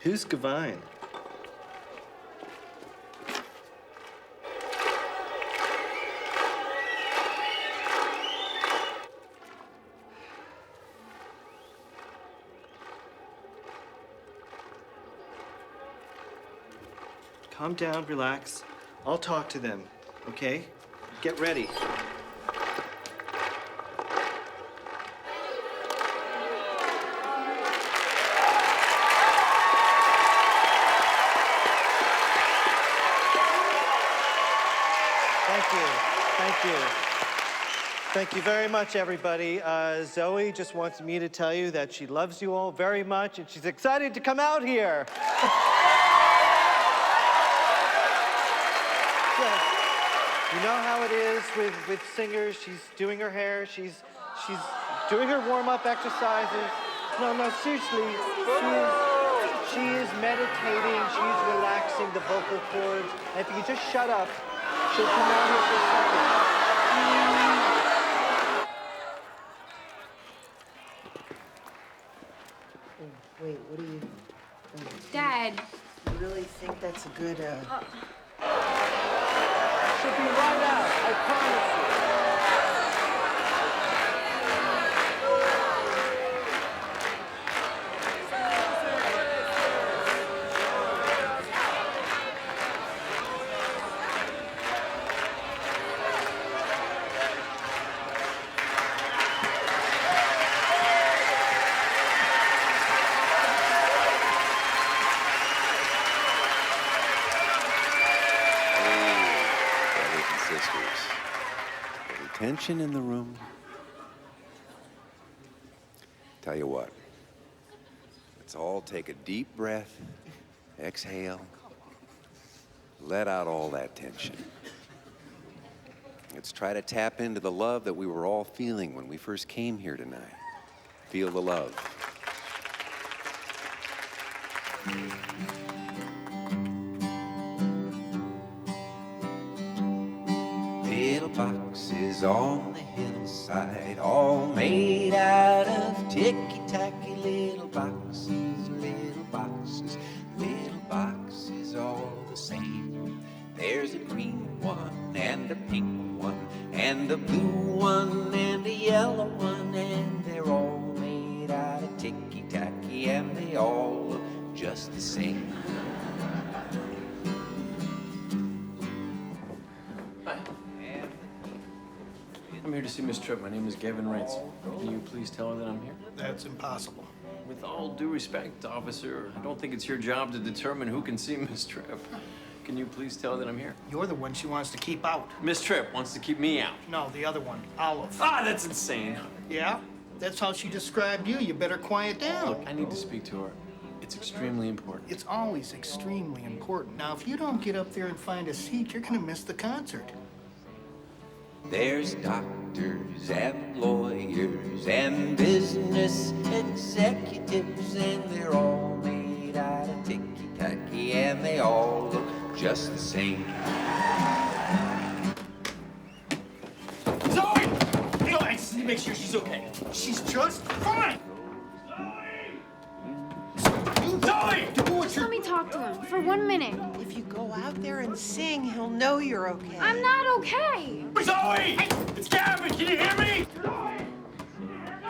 Who's Gavin? Calm down, relax. I'll talk to them, okay? Get ready. Thank you. Thank you. Thank you very much, everybody. Zoe just wants me to tell you that she loves you all very much and she's excited to come out here. You know how it is with singers. She's doing her hair. She's doing her warm-up exercises. No, seriously. She is meditating. She's relaxing the vocal cords. And if you could just shut up, she'll come out here for a second. Wait, what do you... Dad. You really think that's a good, She'll be right out, I promise you. Tension in the room. Tell you what, Let's all take a deep breath, exhale, let out all that tension. Let's try to tap into the love that we were all feeling when we first came here tonight. Feel the love. Little boxes on the hillside, all made out of ticky-tacky little boxes, all the same. There's a green one and a pink one and a blue one and a yellow one, and they're all made out of ticky-tacky and they all look just the same. I'm here to see Miss Tripp. My name is Gavin Ransom. Can you please tell her that I'm here? That's impossible. With all due respect, officer, I don't think it's your job to determine who can see Miss Tripp. Can you please tell her that I'm here? You're the one she wants to keep out. Miss Tripp wants to keep me out. No, the other one, Olive. Ah, that's insane. Yeah? That's how she described you. You better quiet down. Look, I need to speak to her. It's extremely important. It's always extremely important. Now, if you don't get up there and find a seat, you're gonna miss the concert. There's doctors and lawyers and business executives, and they're all made out of ticky-tacky, and they all look just the same. Zoe! No, I just need to make sure she's okay. She's just fine! Zoe! Just let me talk to him for 1 minute. If you go out there and sing, he'll know you're okay. I'm not okay. Zoe! It's Gavin! Can you hear me?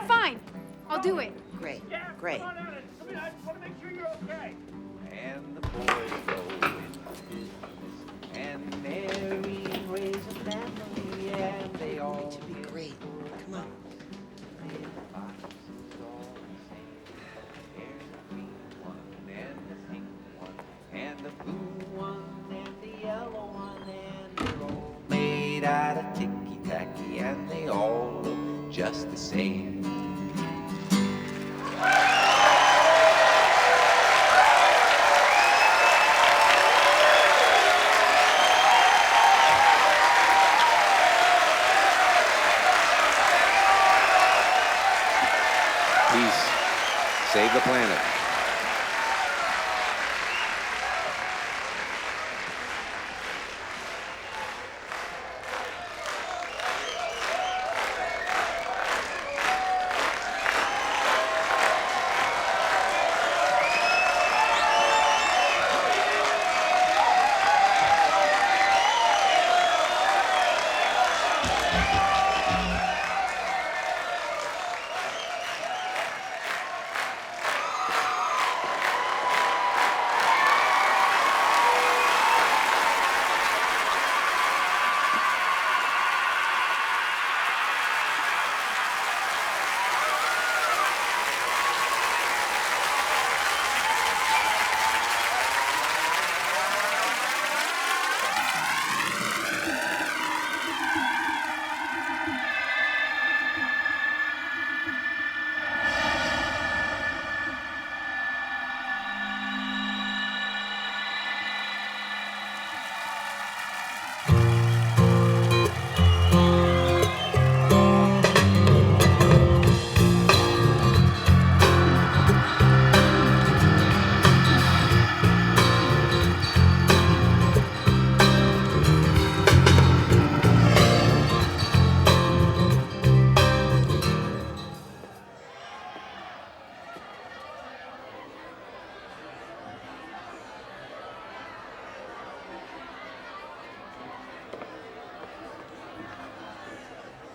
Fine. I'll do it. Great, great. I just want to make sure you're okay. And the boys go into business, and Mary raise a family, and they all Going to be great. Come on. And the blue one and the yellow one, and they're all made out of ticky-tacky, and they all look just the same. Peace. Save the planet.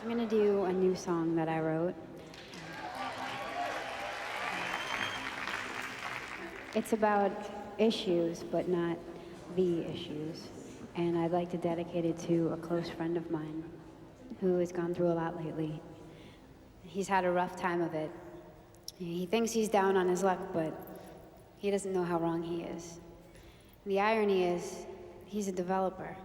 I'm gonna do a new song that I wrote. It's about issues, but not the issues. And I'd like to dedicate it to a close friend of mine who has gone through a lot lately. He's had a rough time of it. He thinks he's down on his luck, but he doesn't know how wrong he is. The irony is, he's a developer.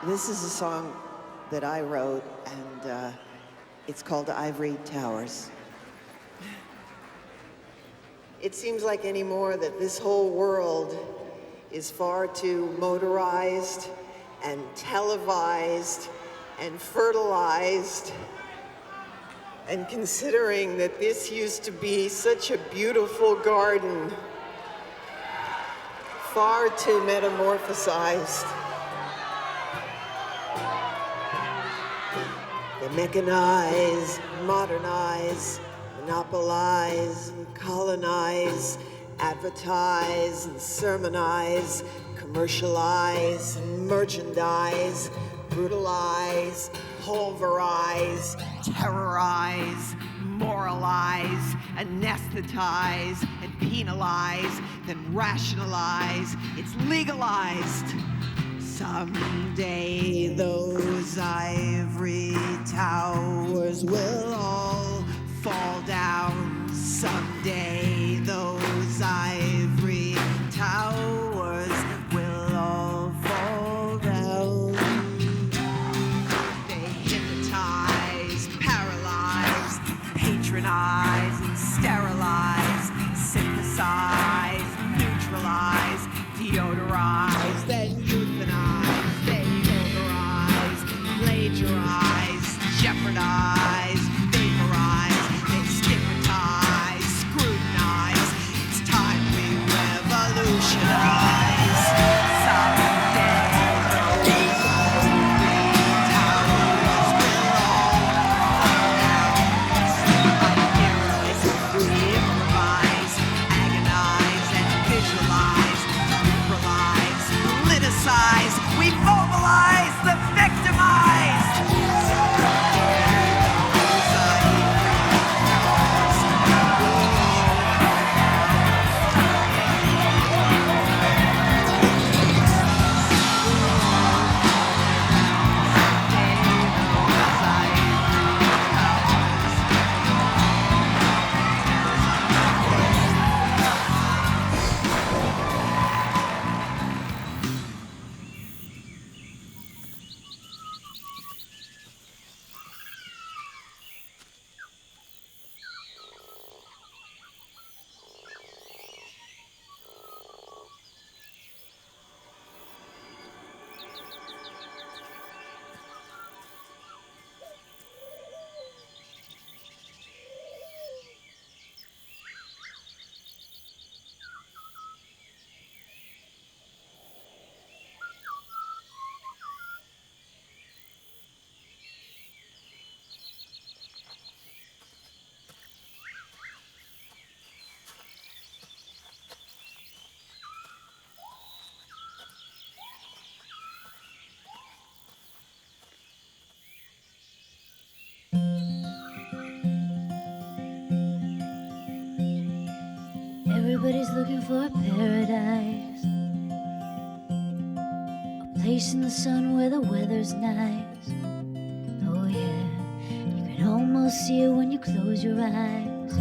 This is a song that I wrote, and it's called Ivory Towers. It seems like anymore that this whole world is far too motorized and televised and fertilized. And considering that this used to be such a beautiful garden, far too metamorphosized. They mechanize, modernize, monopolize, colonize, advertise and sermonize, commercialize and merchandise, brutalize, pulverize, terrorize, moralize, anesthetize, and penalize, then rationalize. It's legalized. Someday those ivory towers will all fall down. Someday those ivory towers will all fall down. They hypnotize, paralyze, patronize, and sterilize, synthesize, neutralize, deodorize, then euthanize, then pulverize, plagiarize, jeopardize, vaporize, then stigmatize, scrutinize. It's time we revolutionize. Someday those ivory towers will all fall down. Idealize, we improvise, agonize, and visualize, liberalize, politicize. We mobilize the victimized. Everybody's looking for a paradise, a place in the sun where the weather's nice. Oh yeah, you can almost see it when you close your eyes.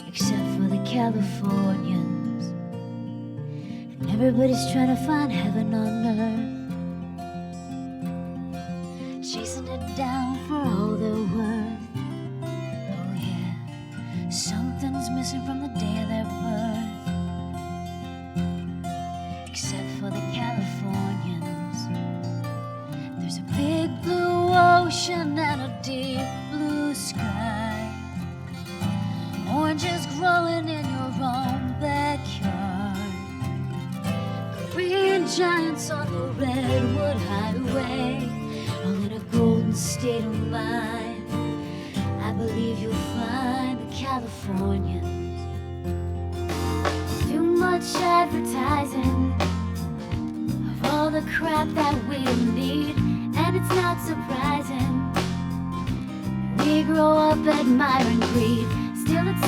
Except for the Californians, and everybody's trying to find heaven on earth, chasing it down for all they're worth. Something's missing from the day of their birth. Except for the Californians, there's a big blue ocean and a deep blue sky. Oranges growing in your own backyard. Green giants on the redwood highway, all in a golden state of mind. I believe you'll find the Californians. Too much advertising of all the crap that we need, and it's not surprising we grow up admiring greed. Still, it's